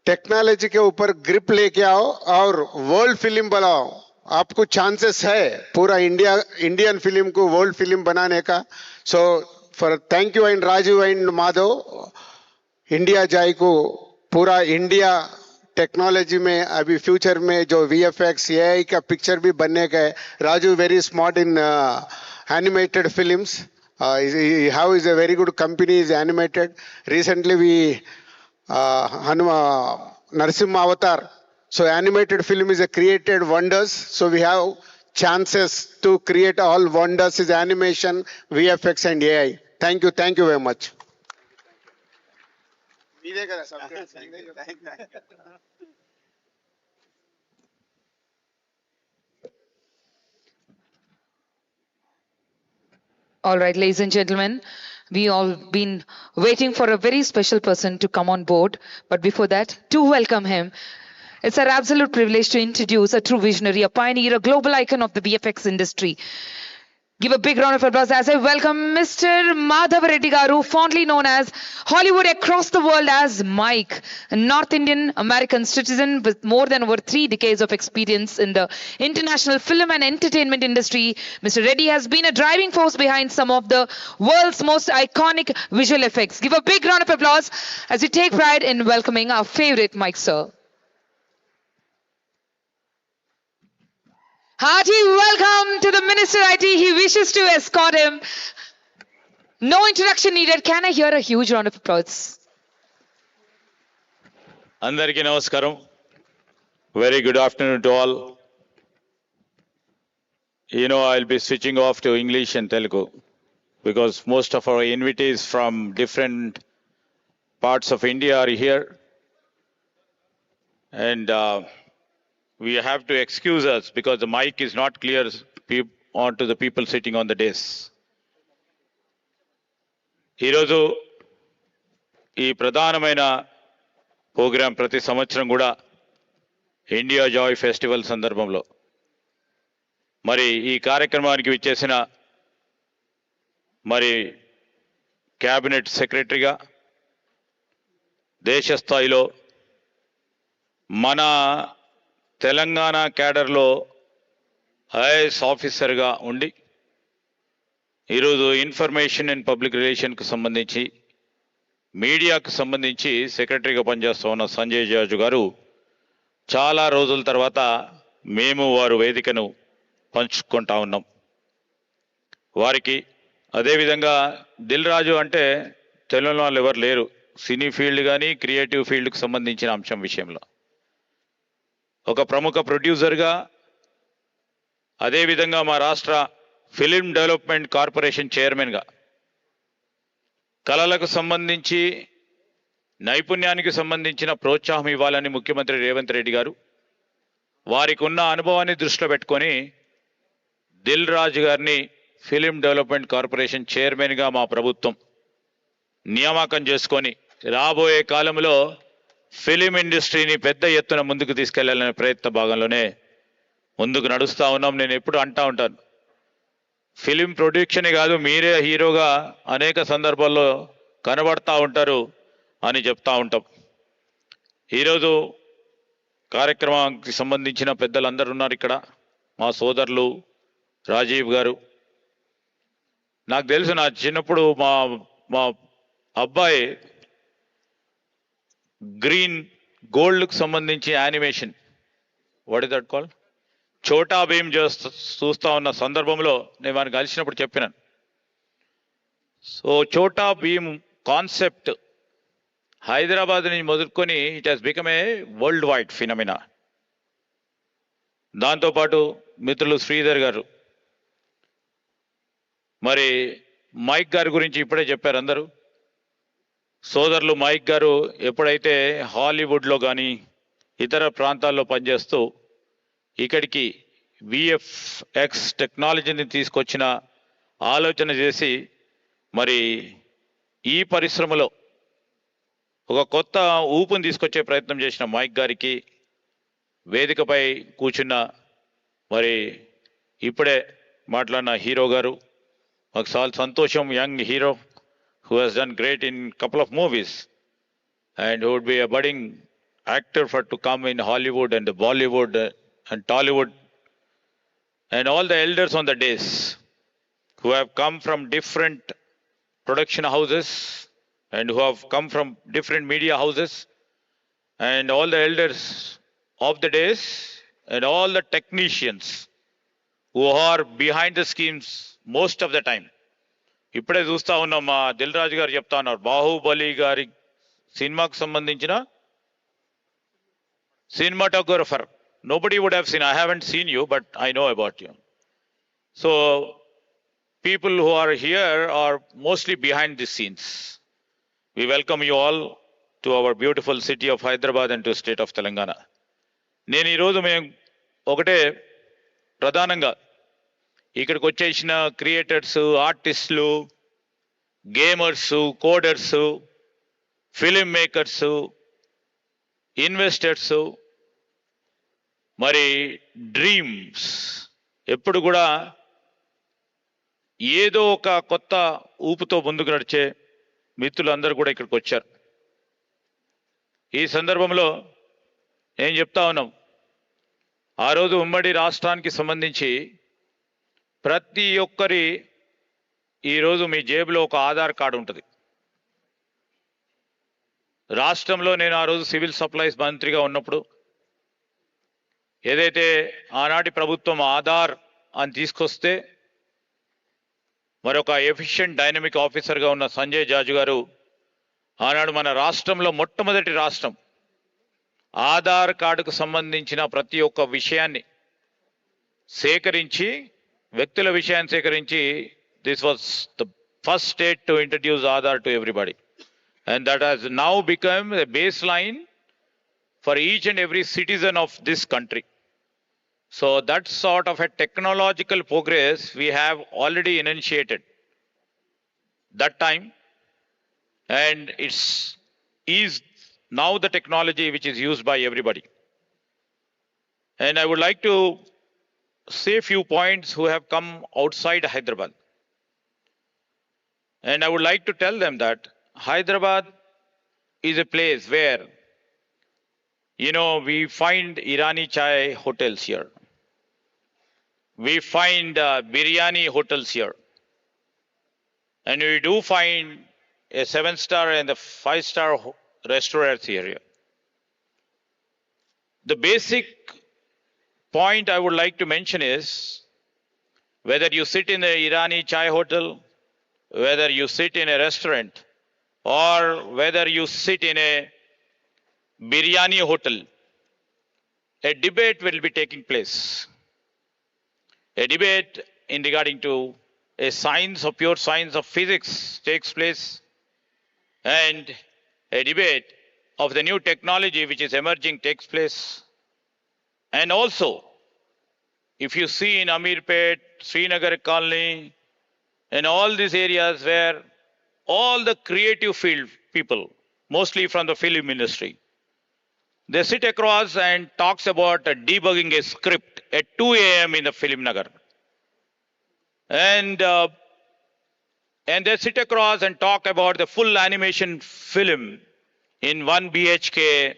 टेक्नोलॉजी के ऊपर ग्रिप लेके आओ और वर्ल्ड फिल्म बनाओ. आपको चांसेस है पूरा इंडियन फिल्म को वर्ल्ड फिल्म बनाने का. So for thank you and Rajeev and Madhav. India जाए को पूरा इंडिया टेक्नोलॉजी में अभी फ्यूचर में जो VFX AI का पिक्चर भी बनने का है. Raju very smart in animated films. How is a very good company is animated. Recently we Narasimha Avatar. So animated film is a created wonders. So we have chances to create all wonders is animation, VFX and AI. Thank you very much.
All right, ladies and gentlemen, we all been waiting for a very special person to come on board. But before that, to welcome him, it's our absolute privilege to introduce a true visionary, a pioneer, a global icon of the VFX industry. Give a big round of applause as I welcome Mr. Madhav Reddy Garu, fondly known as Hollywood across the world as Mike, a North Indian American citizen with more than over 3 decades of experience in the international film and entertainment industry. Mr. Reddy has been a driving force behind some of the world's most iconic visual effects. Give a big round of applause as we take pride in welcoming our favorite Mike, sir. Hearty welcome to the Minister IT. He wishes to escort him. No introduction needed. Can I hear a huge round of applause?
అందరికీ నమస్కారం. Very good afternoon to all. You know, I'll be switching off to English and Telugu because most of our invitees from different parts of India are here. And we have to excuse us because the mic is not clear onto the people sitting on the desks. ఈరోజు ఈ ప్రధానమైన programme ప్రతి సంవత్సరం కూడా India Joy festival సందర్భంలో మరి ఈ కార్యక్రమానికి విచ్చేసిన మరి క్యాబినెట్ సెక్రటరీగా దేశ స్థాయిలో మన తెలంగాణ క్యాడర్లో ఐఏఎస్ ఆఫీసర్గా ఉండి ఈరోజు ఇన్ఫర్మేషన్ అండ్ పబ్లిక్ రిలేషన్కు సంబంధించి మీడియాకు సంబంధించి సెక్రటరీగా పనిచేస్తూ ఉన్న సంజయ్ జాజు గారు చాలా రోజుల తర్వాత మేము వారు వేదికను పంచుకుంటా ఉన్నాం. వారికి అదేవిధంగా దిల్ రాజు అంటే తెలియని వాళ్ళు ఎవరు లేరు సినీ ఫీల్డ్ కానీ క్రియేటివ్ ఫీల్డ్కి సంబంధించిన అంశం విషయంలో. ఒక ప్రముఖ ప్రొడ్యూసర్గా అదేవిధంగా మా రాష్ట్ర ఫిలిం డెవలప్మెంట్ కార్పొరేషన్ చైర్మన్గా కళలకు సంబంధించి నైపుణ్యానికి సంబంధించిన ప్రోత్సాహం ఇవ్వాలని ముఖ్యమంత్రి రేవంత్ రెడ్డి గారు వారికి ఉన్న అనుభవాన్ని దృష్టిలో పెట్టుకొని దిల్ రాజు గారిని ఫిలిం డెవలప్మెంట్ కార్పొరేషన్ చైర్మన్గా మా ప్రభుత్వం నియామకం చేసుకొని రాబోయే కాలంలో ఫిలిం ఇండస్ట్రీని పెద్ద ఎత్తున ముందుకు తీసుకెళ్లాలనే ప్రయత్న భాగంలోనే ముందుకు నడుస్తూ ఉన్నాం. నేను ఎప్పుడు అంటా ఉంటాను, ఫిలిం ప్రొడక్షనే కాదు మీరే హీరోగా అనేక సందర్భాల్లో కనబడతా ఉంటారు అని చెప్తా ఉంటాం. ఈరోజు కార్యక్రమానికి సంబంధించిన పెద్దలందరూ ఉన్నారు ఇక్కడ. మా సోదరులు రాజీవ్ గారు, నాకు తెలుసు నా చిన్నప్పుడు మా మా అబ్బాయి గ్రీన్ గోల్డ్కి సంబంధించి animation what is that call Chhota Bheem చూస్తూ ఉన్న సందర్భంలో నేను వారిని కలిసినప్పుడు చెప్పినాను. సో చోటా భీమ్ కాన్సెప్ట్ హైదరాబాద్ నుంచి మొదలుకొని it has become a world wide phenomena. దాంతోపాటు మిత్రులు శ్రీధర్ గారు, మరి మైక్ గారి గురించి ఇప్పుడే చెప్పారు అందరూ. సోదరులు మైక్ గారు ఎప్పుడైతే హాలీవుడ్లో కానీ ఇతర ప్రాంతాల్లో పనిచేస్తూ ఇక్కడికి విఎఫ్ఎక్స్ టెక్నాలజీని తీసుకొచ్చిన ఆలోచన చేసి మరి ఈ పరిశ్రమలో ఒక కొత్త ఊపుని తీసుకొచ్చే ప్రయత్నం చేసిన మైక్ గారికి, వేదికపై కూర్చున్న మరి ఇప్పుడే మాట్లాడిన హీరో గారు, మాకు చాలా సంతోషం, young hero who has done great in couple of movies and who would be a budding actor for to come in Hollywood and Bollywood and Tollywood, and all the elders on the days who have come from different production houses and who have come from different media houses, and all the elders of the days and all the technicians who are behind the schemes most of the time. ఇప్పుడే చూస్తా ఉన్నాం, మా దిల్ రాజు గారు చెప్తా ఉన్నారు, బాహుబలి గారి సినిమాకు సంబంధించిన cinematographer. Nobody would have seen. I haven't seen you, but I know about you. So people who are here are mostly behind the scenes. We welcome you all to our beautiful city of Hyderabad and to state of Telangana. నేను ఈరోజు మేము ఒకటే ప్రధానంగా ఇక్కడికి వచ్చేసిన creators, ఆర్టిస్టులు, gamers, coders, film makers, investors, మరి dreams, ఎప్పుడు కూడా ఏదో ఒక కొత్త ఊపుతో ముందుకు నడిచే మిత్రులందరూ కూడా ఇక్కడికి వచ్చారు. ఈ సందర్భంలో నేను చెప్తా ఉన్నాం, ఆ రోజు ఉమ్మడి రాష్ట్రానికి సంబంధించి ప్రతి ఒక్కరి ఈరోజు మీ జేబులో ఒక ఆధార్ కార్డు ఉంటుంది. రాష్ట్రంలో నేను ఆ రోజు సివిల్ సప్లైస్ మంత్రిగా ఉన్నప్పుడు ఏదైతే ఆనాటి ప్రభుత్వం ఆధార్ అని తీసుకొస్తే మరొక ఎఫిషియెంట్ డైనమిక్ ఆఫీసర్గా ఉన్న సంజయ్ జాజు గారు ఆనాడు మన రాష్ట్రంలో మొట్టమొదటి రాష్ట్రం ఆధార్ కార్డుకు సంబంధించిన ప్రతి ఒక్క విషయాన్ని సేకరించి, వ్యక్తుల విషయాన్ని సేకరించి, this was the first state to introduce Aadhaar to everybody, and that has now become a baseline for each and every citizen of this country. So that sort of a technological progress we have already initiated that time, and it's is now the technology which is used by everybody. And I would like to say few points who have come outside Hyderabad, and I would like to tell them that Hyderabad is a place where, we find Irani chai hotels here. We find biryani hotels here. And we do find a 7-star and a 5-star restaurants here. The basic point I would like to mention is, whether you sit in a Irani chai hotel, whether you sit in a restaurant, or whether you sit in a biryani hotel, a debate will be taking place. A debate in regarding to a science of pure science of physics takes place, and a debate of the new technology which is emerging takes place. And also, if you see in Amirpet, Srinagar Colony, and all these areas where all the creative field people, mostly from the film industry, they sit across and talks about debugging a script at 2 a.m. in the Film Nagar. And they sit across and talk about the full animation film in 1 BHK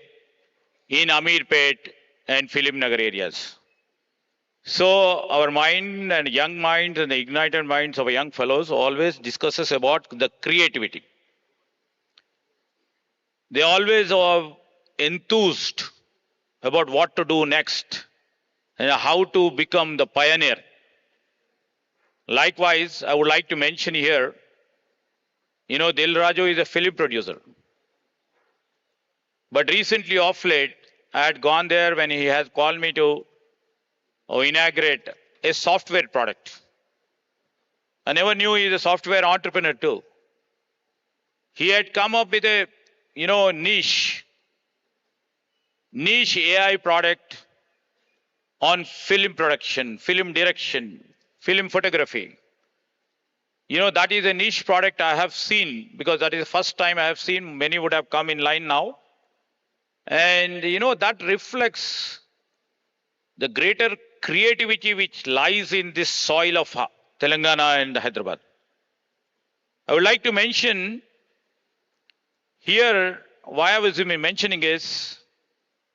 in Amirpet and Film Nagar areas. So our mind and young minds and the ignited minds of young fellows always discusses about the creativity. They always are enthused about what to do next and how to become the pioneer. Likewise, I would like to mention here, Dil Raju is a film producer. But recently off late, I had gone there when he has called me to inaugurate a software product. I never knew he is a software entrepreneur too. He had come up with a, niche AI product on film production, film direction, film photography. That is a niche product I have seen, because that is the first time I have seen. Many would have come in line now. And, that reflects the greater creativity which lies in this soil of Telangana and Hyderabad. I would like to mention here, why I was mentioning is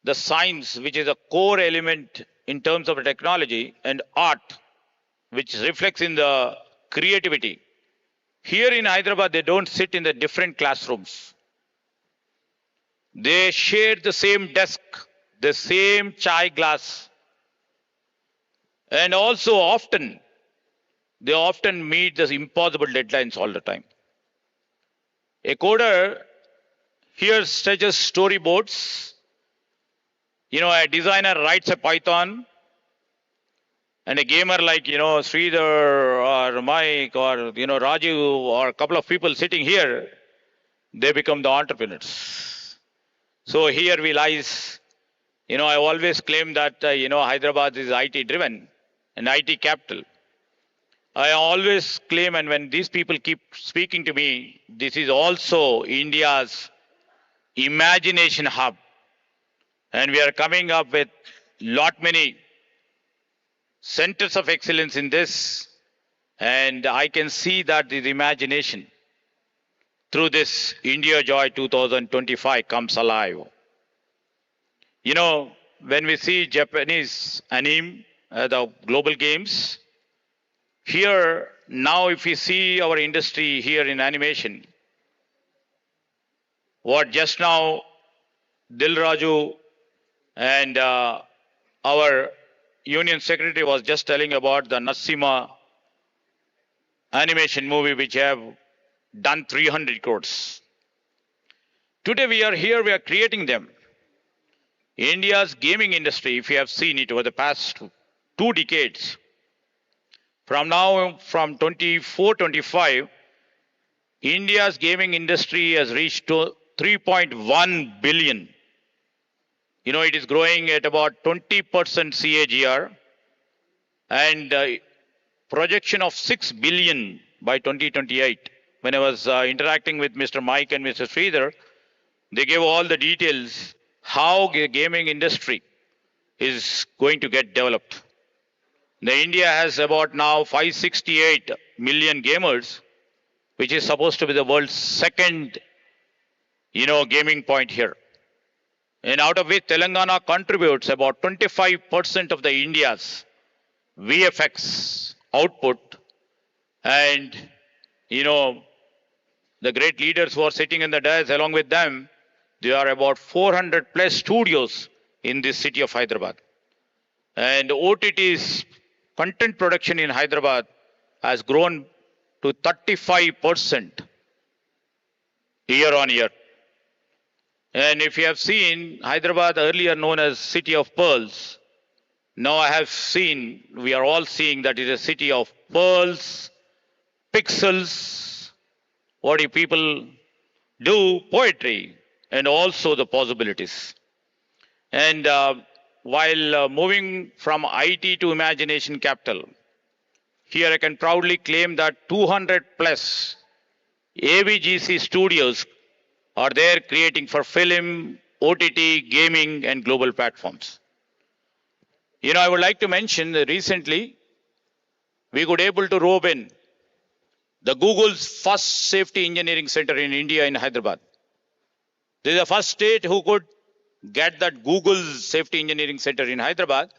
the science, which is a core element in terms of technology, and art, which reflects in the creativity. Here in Hyderabad, they don't sit in the different classrooms. They share the same desk, the same chai glass. And also they often meet the impossible deadlines all the time. A coder here stretches storyboards. A designer writes a Python, and a gamer like, Sridhar or Mike or, Raju or a couple of people sitting here, they become the entrepreneurs. So here we lies, I always claim that, Hyderabad is IT driven and IT capital. I always claim, and when these people keep speaking to me, this is also India's imagination hub. And we are coming up with lot many centers of excellence in this. And I can see that the imagination through this India Joy 2025 comes alive. You know, when we see Japanese anime, the global games, here now if we see our industry here in animation, what just now Dil Raju and our union secretary was just telling about the Nasima animation movie which have done 300 crores. Today we are here, we are creating them. India's gaming industry, if you have seen it over the past 2 decades, from 24-25, India's gaming industry has reached to 3.1 billion. You know, it is growing at about 20% CAGR and projection of 6 billion by 2028. When I was interacting with Mr. Mike and Mr. Sridhar, they gave all the details how the gaming industry is going to get developed. The India has about now 568 million gamers, which is supposed to be the world's second, gaming point here. And out of which Telangana contributes about 25% of the India's VFX output. And, the great leaders who are sitting in the dais along with them, there are about 400 plus studios in this city of Hyderabad. And OTT's content production in Hyderabad has grown to 35% year on year. And if you have seen Hyderabad, earlier known as City of Pearls, now we are all seeing that it is a city of pearls, pixels, what do people do? Poetry, and also the possibilities. And while moving from IT to imagination capital, here I can proudly claim that 200 plus AVGC studios are there creating for film, OTT, gaming, and global platforms. I would like to mention that recently we could able to rope in the Google's first safety engineering center in India in Hyderabad. This is the first state who could get that Google's safety engineering center in Hyderabad,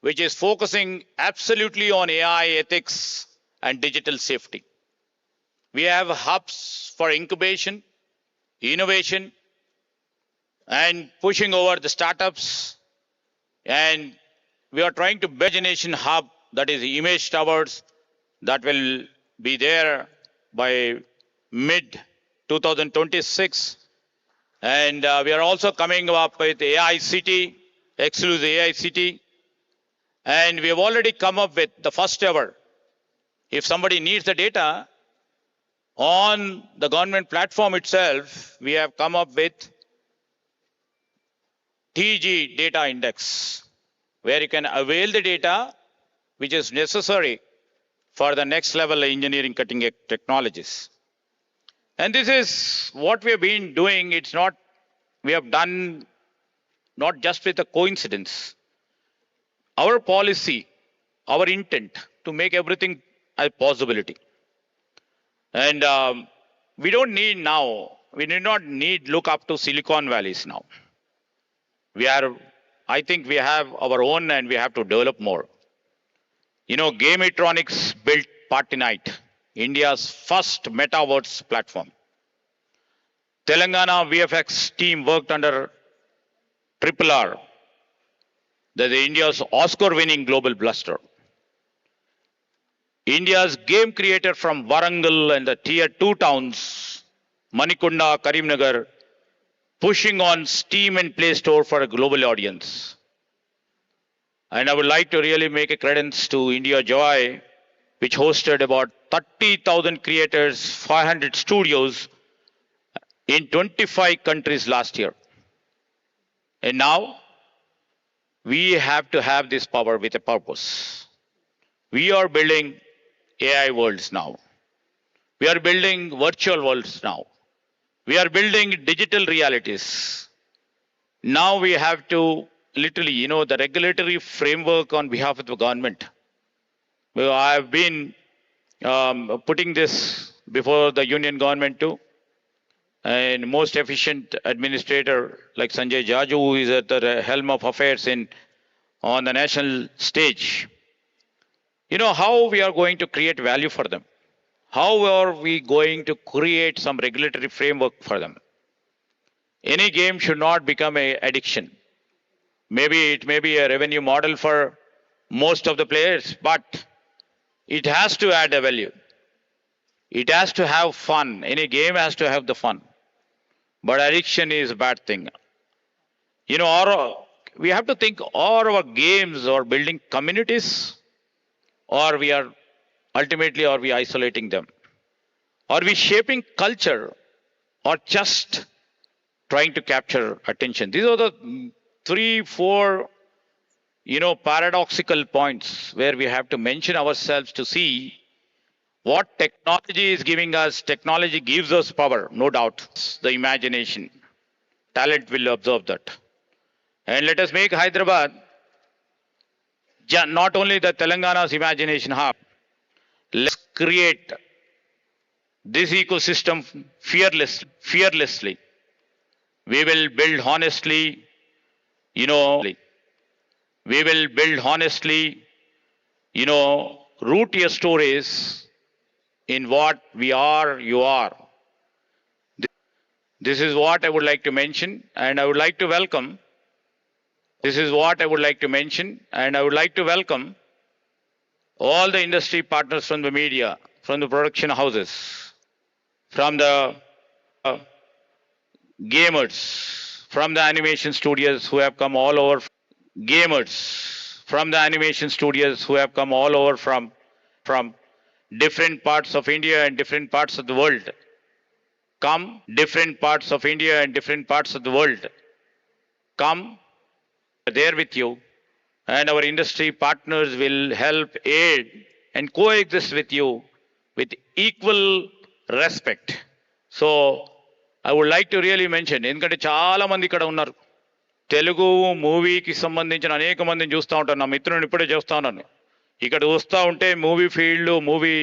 which is focusing absolutely on AI ethics and digital safety. We have hubs for incubation, innovation, and pushing over the startups. And we are trying to build a nation hub, that is image towers, that will be there by mid 2026. And we are also coming up with AI City, exclusive AI City. And we have already come up with the first ever. If somebody needs the data, on the government platform itself, we have come up with TG data index, where you can avail the data which is necessary for the next level engineering cutting edge technologies. And this is what we have been doing. We have done not just with a coincidence. Our policy, our intent to make everything a possibility. And we don't need now, we do not need look up to Silicon Valleys now. I think we have our own and we have to develop more. Gametronics built Party Night, India's first metaverse platform. Telangana VFX team worked under RRR, that is India's Oscar-winning global bluster. India's game creator from Warangal and the tier 2 towns, Manikunda, Karimnagar, pushing on Steam and Play Store for a global audience. And I would like to really make a credence to India Joy, which hosted about 30,000 creators, 500 studios in 25 countries last year. And now we have to have this power with a purpose. We are building AI worlds now. We are building virtual worlds now. We are building digital realities. Now we have to literally, the regulatory framework on behalf of the government. Well, I have been putting this before the union government too. And most efficient administrator like Sanjay Jaju, who is at the helm of affairs on the national stage. How we are going to create value for them? How are we going to create some regulatory framework for them? Any game should not become an addiction. Maybe it may be a revenue model for most of the players, but it has to add a value. It has to have fun. Any game has to have the fun. But addiction is a bad thing. We have to think all our games are building communities, or we are ultimately are we isolating them? Are we shaping culture, or just trying to capture attention? These are the 3-4 paradoxical points where we have to mention ourselves to see what technology is giving us. Technology gives us power, no doubt. The imagination, talent will observe that. And let us make Hyderabad not only the Telangana's imagination hub. Let's create this ecosystem fearlessly. We will build honestly, we will build honestly, root your stories in what we are, you are. This is what I would like to mention, and I would like to welcome. This is what I would like to mention, and I would like to welcome all the industry partners from the media, from the production houses, from the gamers, from the animation studios who have come all over. Gamers from the animation studios who have come all over from different parts of India and different parts of the world. Come, different parts of India and different parts of the world. Come, there with you, and our industry partners will help, aid, and coexist with you with equal respect. So, I would like to really mention, ఎందుకంటే చాలా మంది ఇక్కడ ఉన్నారు. తెలుగు మూవీకి సంబంధించిన అనేక మందిని చూస్తూ ఉంటాను. నా మిత్రుని ఇప్పుడే చూస్తూ ఉన్నాను. ఇక్కడ వస్తూ ఉంటే మూవీ ఫీల్డ్, మూవీ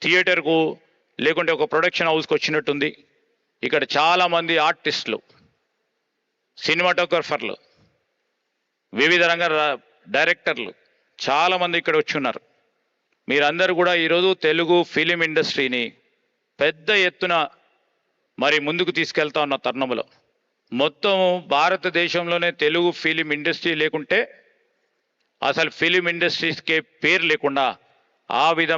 థియేటర్కు లేకుంటే ఒక ప్రొడక్షన్ హౌస్కి వచ్చినట్టుంది. ఇక్కడ చాలామంది ఆర్టిస్టులు, సినిమాటోగ్రఫర్లు, వివిధ రంగ డైరెక్టర్లు చాలామంది ఇక్కడ వచ్చి ఉన్నారు. మీరందరూ కూడా ఈరోజు తెలుగు ఫిలిం ఇండస్ట్రీని పెద్ద ఎత్తున మరి ముందుకు తీసుకెళ్తా ఉన్న తరుణంలో మొత్తం భారతదేశంలోనే తెలుగు ఫిలిం ఇండస్ట్రీ లేకుంటే అసలు ఫిలిం ఇండస్ట్రీస్కే పేరు లేకుండా ఆ విధమైన